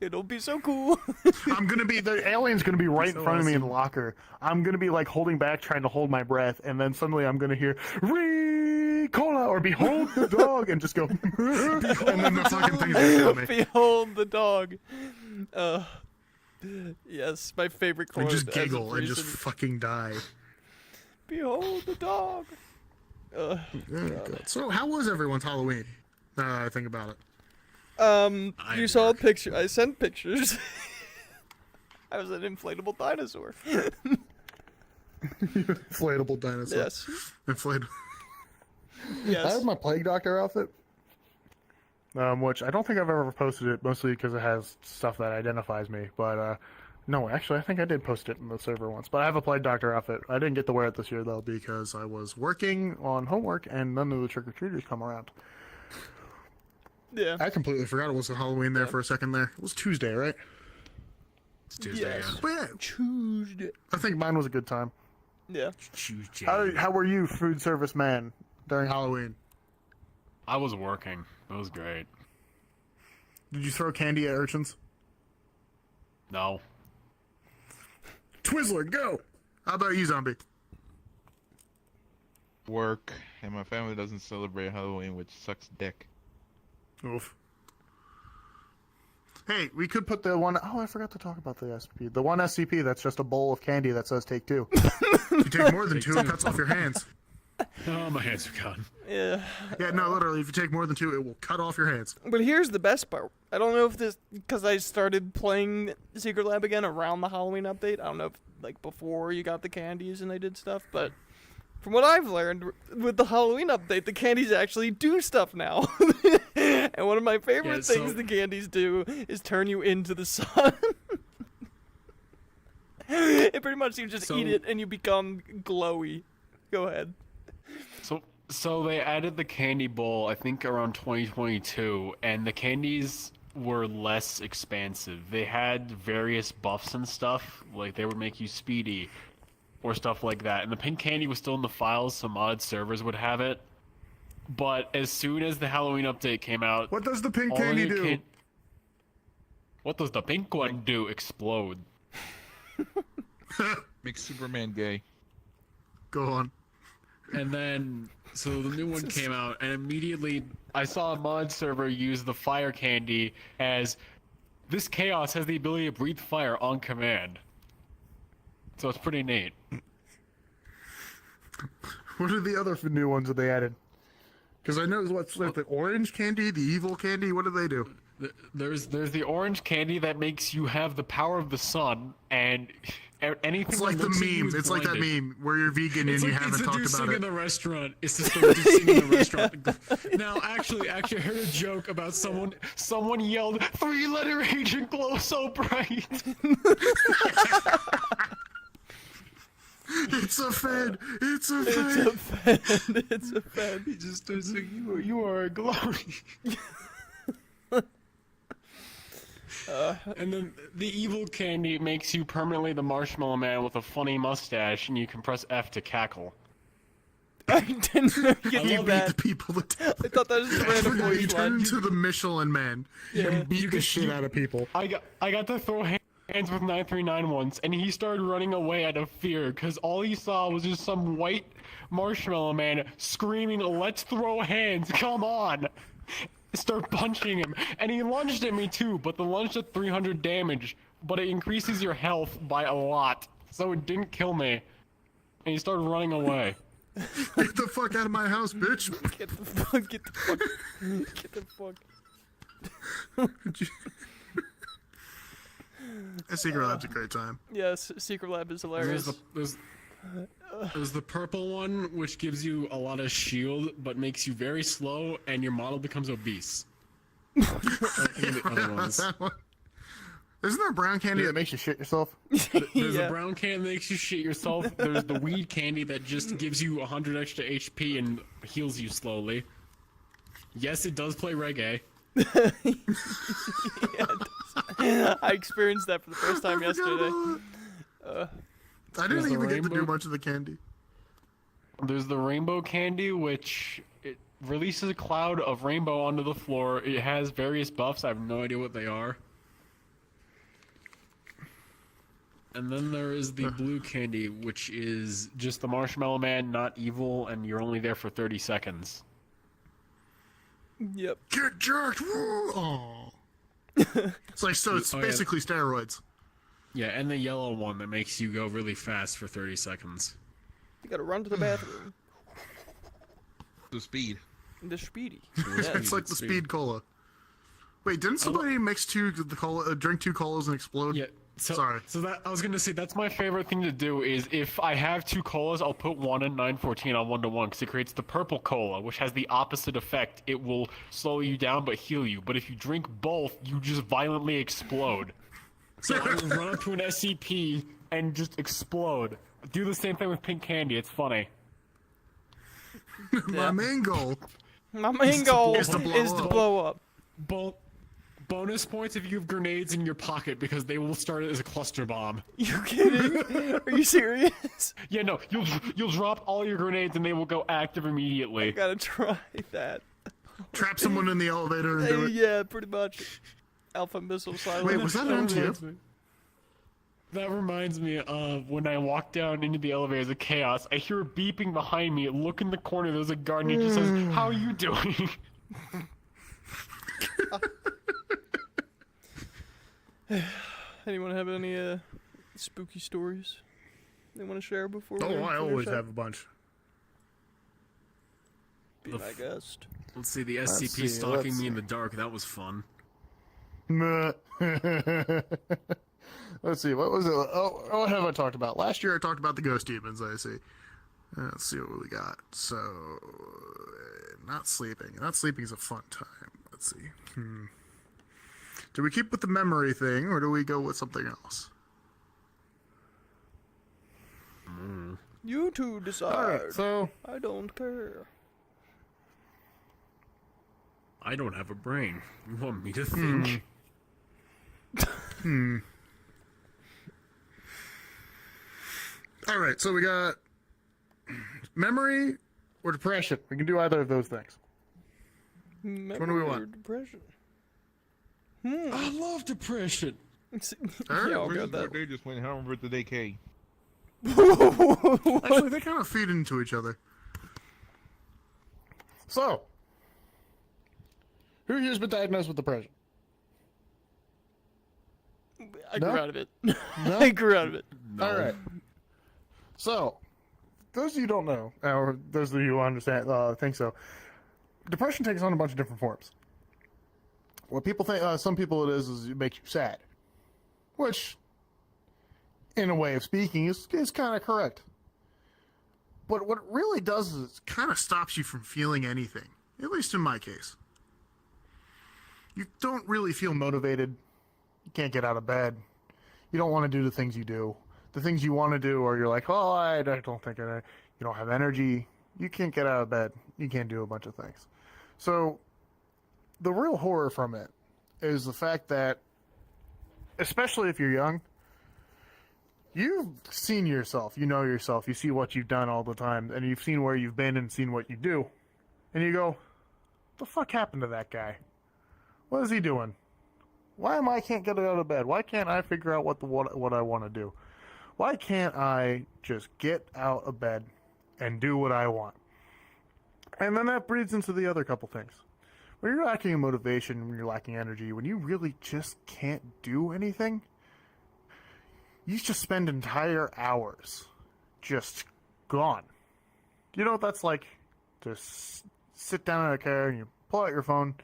Speaker 1: It'll be so cool.
Speaker 2: I'm gonna be
Speaker 3: The alien's gonna be right in
Speaker 2: So
Speaker 3: front of me in the
Speaker 2: awesome.
Speaker 3: locker. I'm gonna be like holding back, trying to hold my breath, and then suddenly I'm gonna hear Ricola or behold the dog, and just go.
Speaker 2: and then the fucking thing's gonna kill me.
Speaker 1: Behold the dog. Yes, my favorite quote.
Speaker 2: And just
Speaker 1: as of
Speaker 2: giggle and just
Speaker 1: recent.
Speaker 2: fucking die.
Speaker 1: Behold the dog.
Speaker 2: Oh, God. So, how was everyone's Halloween? I think about it.
Speaker 1: You saw a picture. I sent pictures. I was an inflatable dinosaur.
Speaker 2: Inflatable dinosaur.
Speaker 1: Yes.
Speaker 2: Inflatable.
Speaker 3: I
Speaker 1: Yes.
Speaker 3: have my Plague Doctor outfit, which I don't think I've ever posted it, mostly because it has stuff that identifies me. But no, actually, I think I did post it in the server once. But I have a Plague Doctor outfit. I didn't get to wear it this year though because I was working on homework and none of the trick or treaters come around.
Speaker 1: Yeah.
Speaker 2: I completely forgot it was a Halloween there for a second there. It was Tuesday, right?
Speaker 6: It's Tuesday.
Speaker 1: Yes.
Speaker 2: But yeah,
Speaker 1: Tuesday.
Speaker 3: I think mine was a good time.
Speaker 1: Yeah.
Speaker 6: Tuesday.
Speaker 3: How were you, food service man, during
Speaker 2: Halloween.
Speaker 6: I was working. It was great.
Speaker 2: Did you throw candy at urchins?
Speaker 6: No.
Speaker 2: Twizzler, go! How about you, zombie?
Speaker 4: Work, and my family doesn't celebrate Halloween, which sucks dick.
Speaker 2: Oof. Hey, we could
Speaker 3: Put the one oh I forgot to talk about the SCP. The one SCP that's just a bowl of candy that says take 2.
Speaker 2: if you take more than 2, it cuts off your hands.
Speaker 6: Oh, my hands are gone.
Speaker 1: Yeah.
Speaker 2: Yeah, no, literally, if you take more than 2, it will cut off your hands.
Speaker 1: But here's the best part. I don't know if this, because I started playing Secret Lab again around the Halloween update. I don't know if, like, before you got the candies and they did stuff, but from what I've learned, with the Halloween update, the candies actually do stuff now. And one of my favorite things the candies do is turn you into the sun. It pretty much, you just eat it and you become glowy. Go ahead.
Speaker 6: So they added the candy bowl, I think around 2022, and the candies were less expansive. They had various buffs and stuff, like they would make you speedy or stuff like that. And the pink candy was still in the files, so modded servers would have it. But as soon as the Halloween update came out,
Speaker 2: What does the pink
Speaker 6: all
Speaker 2: candy
Speaker 6: the
Speaker 2: do?
Speaker 6: What does the pink one do? Explode.
Speaker 4: Makes Superman gay.
Speaker 2: Go on.
Speaker 6: And then, so the new one came out, and immediately I saw a mod server use the fire candy as this chaos has the ability to breathe fire on command. So it's pretty neat.
Speaker 3: What are the other new ones that they added?
Speaker 2: Because I know what's like the orange candy, the evil candy. What do they do?
Speaker 6: There's the orange candy that makes you have the power of the sun, and anything.
Speaker 2: It's like
Speaker 6: that
Speaker 2: the
Speaker 6: looks at you
Speaker 2: meme.
Speaker 6: is
Speaker 2: It's like that
Speaker 6: blinded.
Speaker 2: meme where you're vegan and you haven't talked about
Speaker 6: in
Speaker 2: it.
Speaker 6: the restaurant. It's the story in the restaurant. Now, actually, I heard a joke about someone yelled, "3-letter agent glow so bright."
Speaker 2: It's a Fed. It's a
Speaker 1: It's
Speaker 2: Fed.
Speaker 1: a fan. It's a fan.
Speaker 6: He just starts saying, "You are glowing." And then the evil candy makes you permanently the Marshmallow Man with a funny mustache, and you can press F to cackle.
Speaker 1: I didn't know you could do
Speaker 2: You beat the
Speaker 1: that.
Speaker 2: people to death.
Speaker 1: I thought that was just a random
Speaker 2: You
Speaker 1: voice
Speaker 2: turn
Speaker 1: line.
Speaker 2: into the Michelin Man. You beat the shit out of people.
Speaker 6: I got to throw hands with 939 once, and he started running away out of fear because all he saw was just some white Marshmallow Man screaming, "Let's throw hands! Come on!" Start punching him, and he lunged at me too. But the lunge did 300 damage, but it increases your health by a lot, so it didn't kill me. And he started running away.
Speaker 2: Get the fuck out of my house, bitch.
Speaker 1: Get the fuck. Get the fuck. Get the fuck.
Speaker 2: Secret Lab's a great time.
Speaker 1: Yes, Secret Lab is hilarious.
Speaker 6: There's the purple one, which gives you a lot of shield, but makes you very slow, and your model becomes obese. The other ones.
Speaker 2: That one. Isn't there a brown candy that makes you shit yourself?
Speaker 6: There's
Speaker 1: Yeah.
Speaker 6: a brown candy that makes you shit yourself. There's the weed candy that just gives you 100 extra HP and heals you slowly. Yes, it does play reggae.
Speaker 1: I experienced that for the first time yesterday.
Speaker 2: I didn't
Speaker 6: There's the
Speaker 2: even get to do
Speaker 6: rainbow.
Speaker 2: much of the candy.
Speaker 6: There's the rainbow candy, which it releases a cloud of rainbow onto the floor. It has various buffs. I have no idea what they are. And then there is the blue candy, which is just the Marshmallow Man, not evil, and you're only there for 30 seconds.
Speaker 1: Yep.
Speaker 2: Get jerked! Woo! Aw. It's like, so it's
Speaker 6: Oh, yeah.
Speaker 2: basically steroids.
Speaker 6: Yeah, and the yellow one that makes you go really fast for 30 seconds.
Speaker 1: You gotta run to the bathroom.
Speaker 4: The speed.
Speaker 1: The speedy.
Speaker 2: It's like the speed cola. Wait, didn't somebody mix drink 2 colas and explode?
Speaker 6: Yeah. So,
Speaker 2: Sorry.
Speaker 6: So that I was gonna say that's my favorite thing to do is if I have 2 colas, I'll put one in 914 on 1-to-1 because it creates the purple cola, which has the opposite effect. It will slow you down but heal you. But if you drink both, you just violently explode. So I will run up to an SCP and just explode. Do the same thing with pink candy. It's funny.
Speaker 2: My main goal.
Speaker 1: My main goal
Speaker 2: is to blow up.
Speaker 6: Bonus points if you have grenades in your pocket because they will start as a cluster bomb.
Speaker 1: You kidding? Are you serious?
Speaker 6: Yeah, no, you'll drop all your grenades and they will go active immediately.
Speaker 1: Gotta try that.
Speaker 2: Trap someone in the elevator and do it.
Speaker 1: Yeah, pretty much. Alpha missile silence.
Speaker 2: Wait, was that an MTF?
Speaker 6: That reminds me of when I walk down into the elevators of chaos. I hear a beeping behind me. Look in the corner. There's a guard, and he just says, "How are you doing?"
Speaker 1: Anyone have any spooky stories they want to share before we
Speaker 2: Oh, I
Speaker 1: finish
Speaker 2: always
Speaker 1: up?
Speaker 2: have a bunch.
Speaker 1: Be my guest.
Speaker 7: Let's see, the
Speaker 2: Let's
Speaker 7: SCP
Speaker 2: see,
Speaker 7: stalking
Speaker 2: let's
Speaker 7: me in
Speaker 2: see.
Speaker 7: the dark. That was fun.
Speaker 2: Let's see, what was it? Oh, what have I talked about? Last year I talked about the ghost demons, I see. Let's see what we got. So, not sleeping. Not sleeping is a fun time. Let's see. Do we keep with the memory thing, or do we go with something else?
Speaker 1: You two decide.
Speaker 2: Alright, so...
Speaker 1: I don't care.
Speaker 7: I don't have a brain. You want me to think?
Speaker 2: Alright, so we got... memory or depression. We can do either of those things.
Speaker 1: Memory
Speaker 2: one do we
Speaker 1: or
Speaker 2: want?
Speaker 1: Depression.
Speaker 6: I love depression.
Speaker 1: Yeah, I'll go
Speaker 4: Versus
Speaker 1: with that.
Speaker 4: They just went home with the decay.
Speaker 2: Actually, they kind of feed into each other. So, who here's been diagnosed with depression?
Speaker 1: I
Speaker 2: No?
Speaker 1: grew out of it.
Speaker 2: No?
Speaker 1: I grew out of it.
Speaker 7: No.
Speaker 2: All right. So, those of you who don't know, or those of you who understand, think so, depression takes on a bunch of different forms. What people think, some people it is it makes you sad, which, in a way of speaking, is kind of correct. But what it really does is it kind of stops you from feeling anything, at least in my case. You don't really feel motivated. You can't get out of bed. You don't want to do the things you do. The things you want to do, or you're like, oh, I don't think you don't have energy. You can't get out of bed. You can't do a bunch of things. So, the real horror from it is the fact that, especially if you're young, you've seen yourself, you know yourself, you see what you've done all the time, and you've seen where you've been and seen what you do. And you go, what the fuck happened to that guy? What is he doing? Why am I can't get out of bed? Why can't I figure out what I want to do? Why can't I just get out of bed and do what I want? And then that breeds into the other couple things. When you're lacking in motivation, when you're lacking energy, when you really just can't do anything, you just spend entire hours just gone. You know what that's like? Just sit down in a car and you pull out your phone,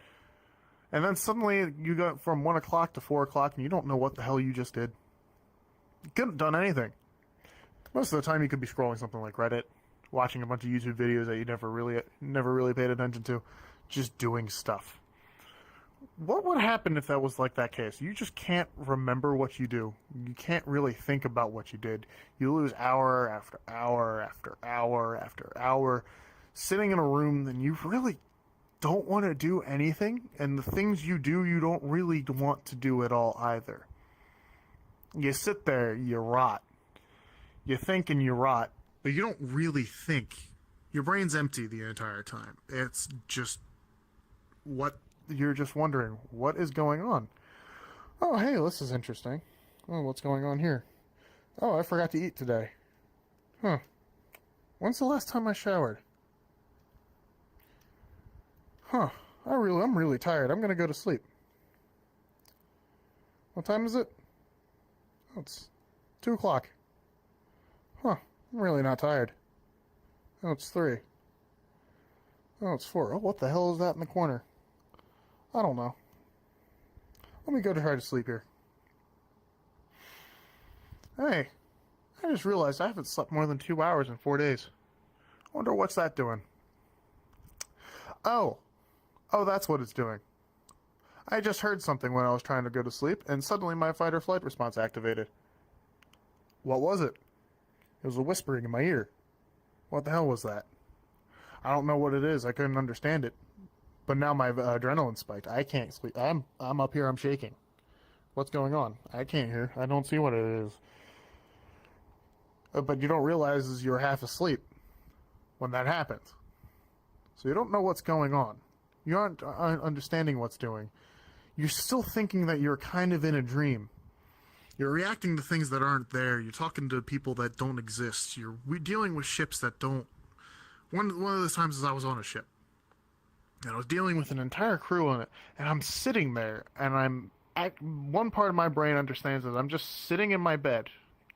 Speaker 2: and then suddenly you go from 1 o'clock to 4 o'clock and you don't know what the hell you just did. You couldn't have done anything. Most of the time you could be scrolling something like Reddit, watching a bunch of YouTube videos that you never really paid attention to, just doing stuff. What would happen if that was like that case? You just can't remember what you do. You can't really think about what you did. You lose hour after hour after hour after hour sitting in a room and you really don't want to do anything. And the things you do, you don't really want to do at all either. You sit there, you rot. You think and you rot. But you don't really think. Your brain's empty the entire time. It's just what you're just wondering, what is going on? Oh, hey, this is interesting. Oh, what's going on here? Oh, I forgot to eat today. Huh. When's the last time I showered? Huh. I'm really tired. I'm gonna go to sleep. What time is it? Oh, it's 2 o'clock. Huh. I'm really not tired. Oh, it's 3. Oh, it's 4. Oh, what the hell is that in the corner? I don't know. Let me go try to sleep here. Hey, I just realized I haven't slept more than 2 hours in 4 days. I wonder what's that doing. Oh, that's what it's doing. I just heard something when I was trying to go to sleep, and suddenly my fight or flight response activated. What was it? It was a whispering in my ear. What the hell was that? I don't know what it is. I couldn't understand it. But now my adrenaline spiked. I can't sleep. I'm up here. I'm shaking. What's going on? I can't hear. I don't see what it is. But you don't realize is you're half asleep when that happens. So you don't know what's going on. You aren't understanding what's doing. You're still thinking that you're kind of in a dream. You're reacting to things that aren't there. You're talking to people that don't exist. We're dealing with ships that don't. One of the times is I was on a ship. And I was dealing with an entire crew on it. And I'm sitting there, and I'm
Speaker 3: one part of my brain understands that I'm just sitting in my bed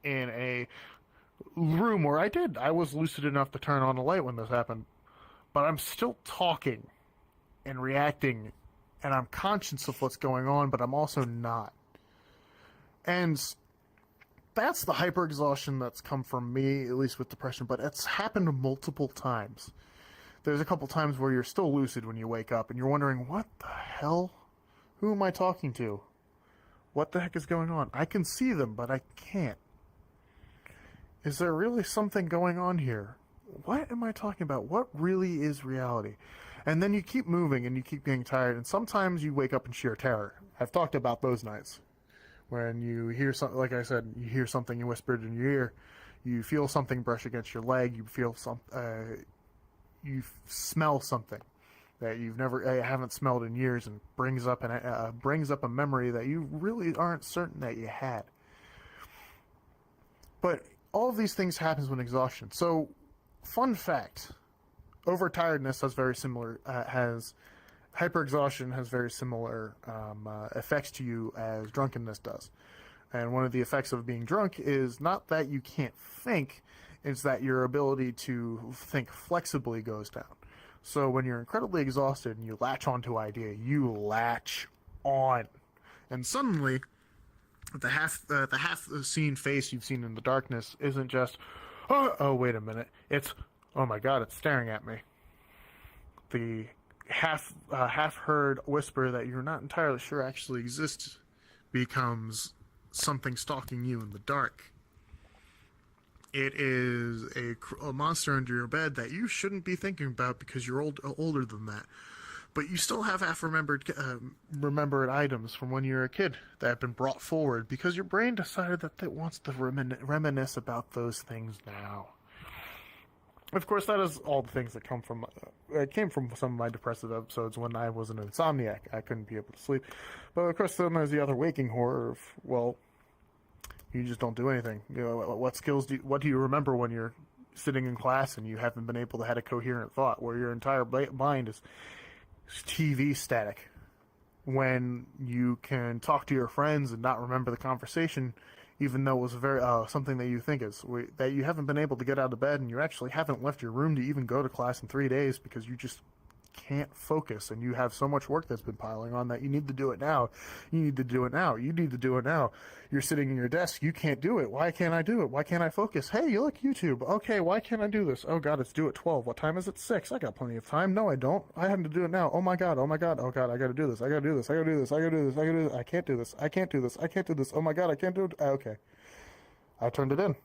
Speaker 3: in a room where I was lucid enough to turn on the light when this happened, but I'm still talking and reacting, and I'm conscious of what's going on, but I'm also not. And that's the hyperexhaustion that's come from me, at least with depression, but it's happened multiple times. There's a couple times where you're still lucid when you wake up, and you're wondering, what the hell? Who am I talking to? What the heck is going on? I can see them, but I can't. Is there really something going on here? What am I talking about? What really is reality? And then you keep moving and you keep getting tired, and sometimes you wake up in sheer terror. I've talked about those nights. When you hear something, like I said, you hear something whispered in your ear, you feel something brush against your leg, you smell something that you've never haven't smelled in years, and brings up a memory that you really aren't certain that you had. But all of these things happens when exhaustion. So, fun fact: overtiredness has very similar hyperexhaustion has very similar effects to you as drunkenness does. And one of the effects of being drunk is not that you can't think, it's that your ability to think flexibly goes down. So when you're incredibly exhausted and you latch onto an idea, you latch on.
Speaker 2: And suddenly, the half seen face you've seen in the darkness isn't just, oh wait a minute, it's, oh my god, it's staring at me. The half heard whisper that you're not entirely sure actually exists becomes something stalking you in the dark. It is a monster under your bed that you shouldn't be thinking about because you're older than that. But you still have remembered items from when you were a kid that have been brought forward because your brain decided that it wants to reminisce about those things now. Of course, that is all the things that come from. It came from some of my depressive episodes when I was an insomniac. I couldn't be able to sleep. But of course, then there's the other waking horror of, well, you just don't do anything. You know, what do you remember when you're sitting in class and you haven't been able to have a coherent thought, where your entire mind is TV static? When you can talk to your friends and not remember the conversation, even though it was very something that you think is that you haven't been able to get out of bed, and you actually haven't left your room to even go to class in 3 days because you just can't focus, and you have so much work that's been piling on that you need to do it now. You need to do it now. You need to do it now. You're sitting in your desk. You can't do it. Why can't I do it? Why can't I focus? Hey, you look, YouTube. Okay, why can't I do this? Oh god, it's due at 12. What time is it? 6. I got plenty of time. No, I don't. I have to do it now. Oh my god. Oh my god. Oh god, I gotta do this. I gotta do this. I gotta do this. I gotta do this. I gotta do this. I can't do this. I can't do this. I can't do this. Oh my god, I can't do it. Okay. I turned it in.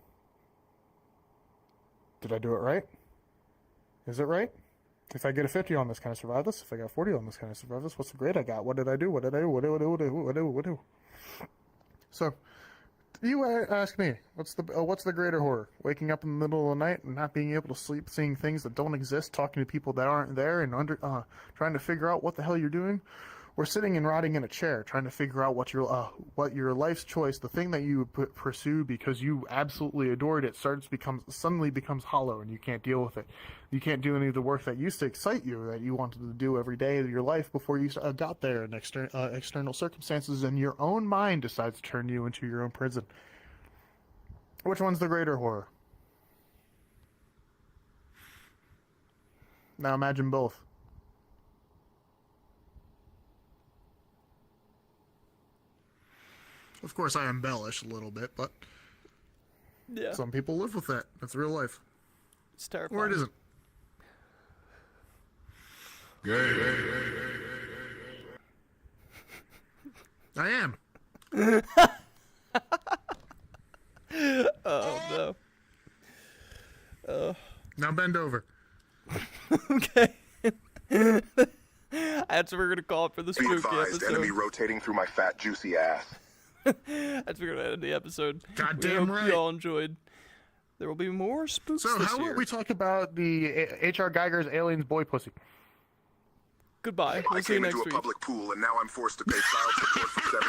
Speaker 2: Did I do it right? Is it right? If I get a 50 on this, can I survive this? If I got 40 on this, can I survive this? What's the grade I got? What did I do? What did I do? What do? So, you ask me, what's the greater horror? Waking up in the middle of the night and not being able to sleep, seeing things that don't exist, talking to people that aren't there, and trying to figure out what the hell you're doing? Or sitting and rotting in a chair, trying to figure out what your life's choice, the thing that you pursued because you absolutely adored it, suddenly becomes hollow, and you can't deal with it. You can't do any of the work that used to excite you, that you wanted to do every day of your life before you got there, and external circumstances, and your own mind decides to turn you into your own prison. Which one's the greater horror? Now imagine both. Of course, I embellish a little bit, but
Speaker 1: Yeah.
Speaker 2: some people live with that. That's real life.
Speaker 1: It's terrifying.
Speaker 2: Or it isn't. I am.
Speaker 1: Oh no.
Speaker 2: Now bend over.
Speaker 1: Okay. That's what we're gonna call it for the
Speaker 5: Be
Speaker 1: spooky
Speaker 5: advised,
Speaker 1: episode.
Speaker 5: enemy rotating through my fat, juicy ass.
Speaker 1: That's what we're gonna end the episode.
Speaker 2: Goddamn
Speaker 1: we hope
Speaker 2: right.
Speaker 1: you all enjoyed. There will be more spooks
Speaker 3: So
Speaker 1: this
Speaker 3: how
Speaker 1: year.
Speaker 3: about we talk about the H.R. Geiger's Aliens Boy Pussy?
Speaker 1: Goodbye.
Speaker 5: I
Speaker 1: We'll see you
Speaker 5: came
Speaker 1: next
Speaker 5: into a
Speaker 1: week.
Speaker 5: public pool and now I'm forced to pay child support for 7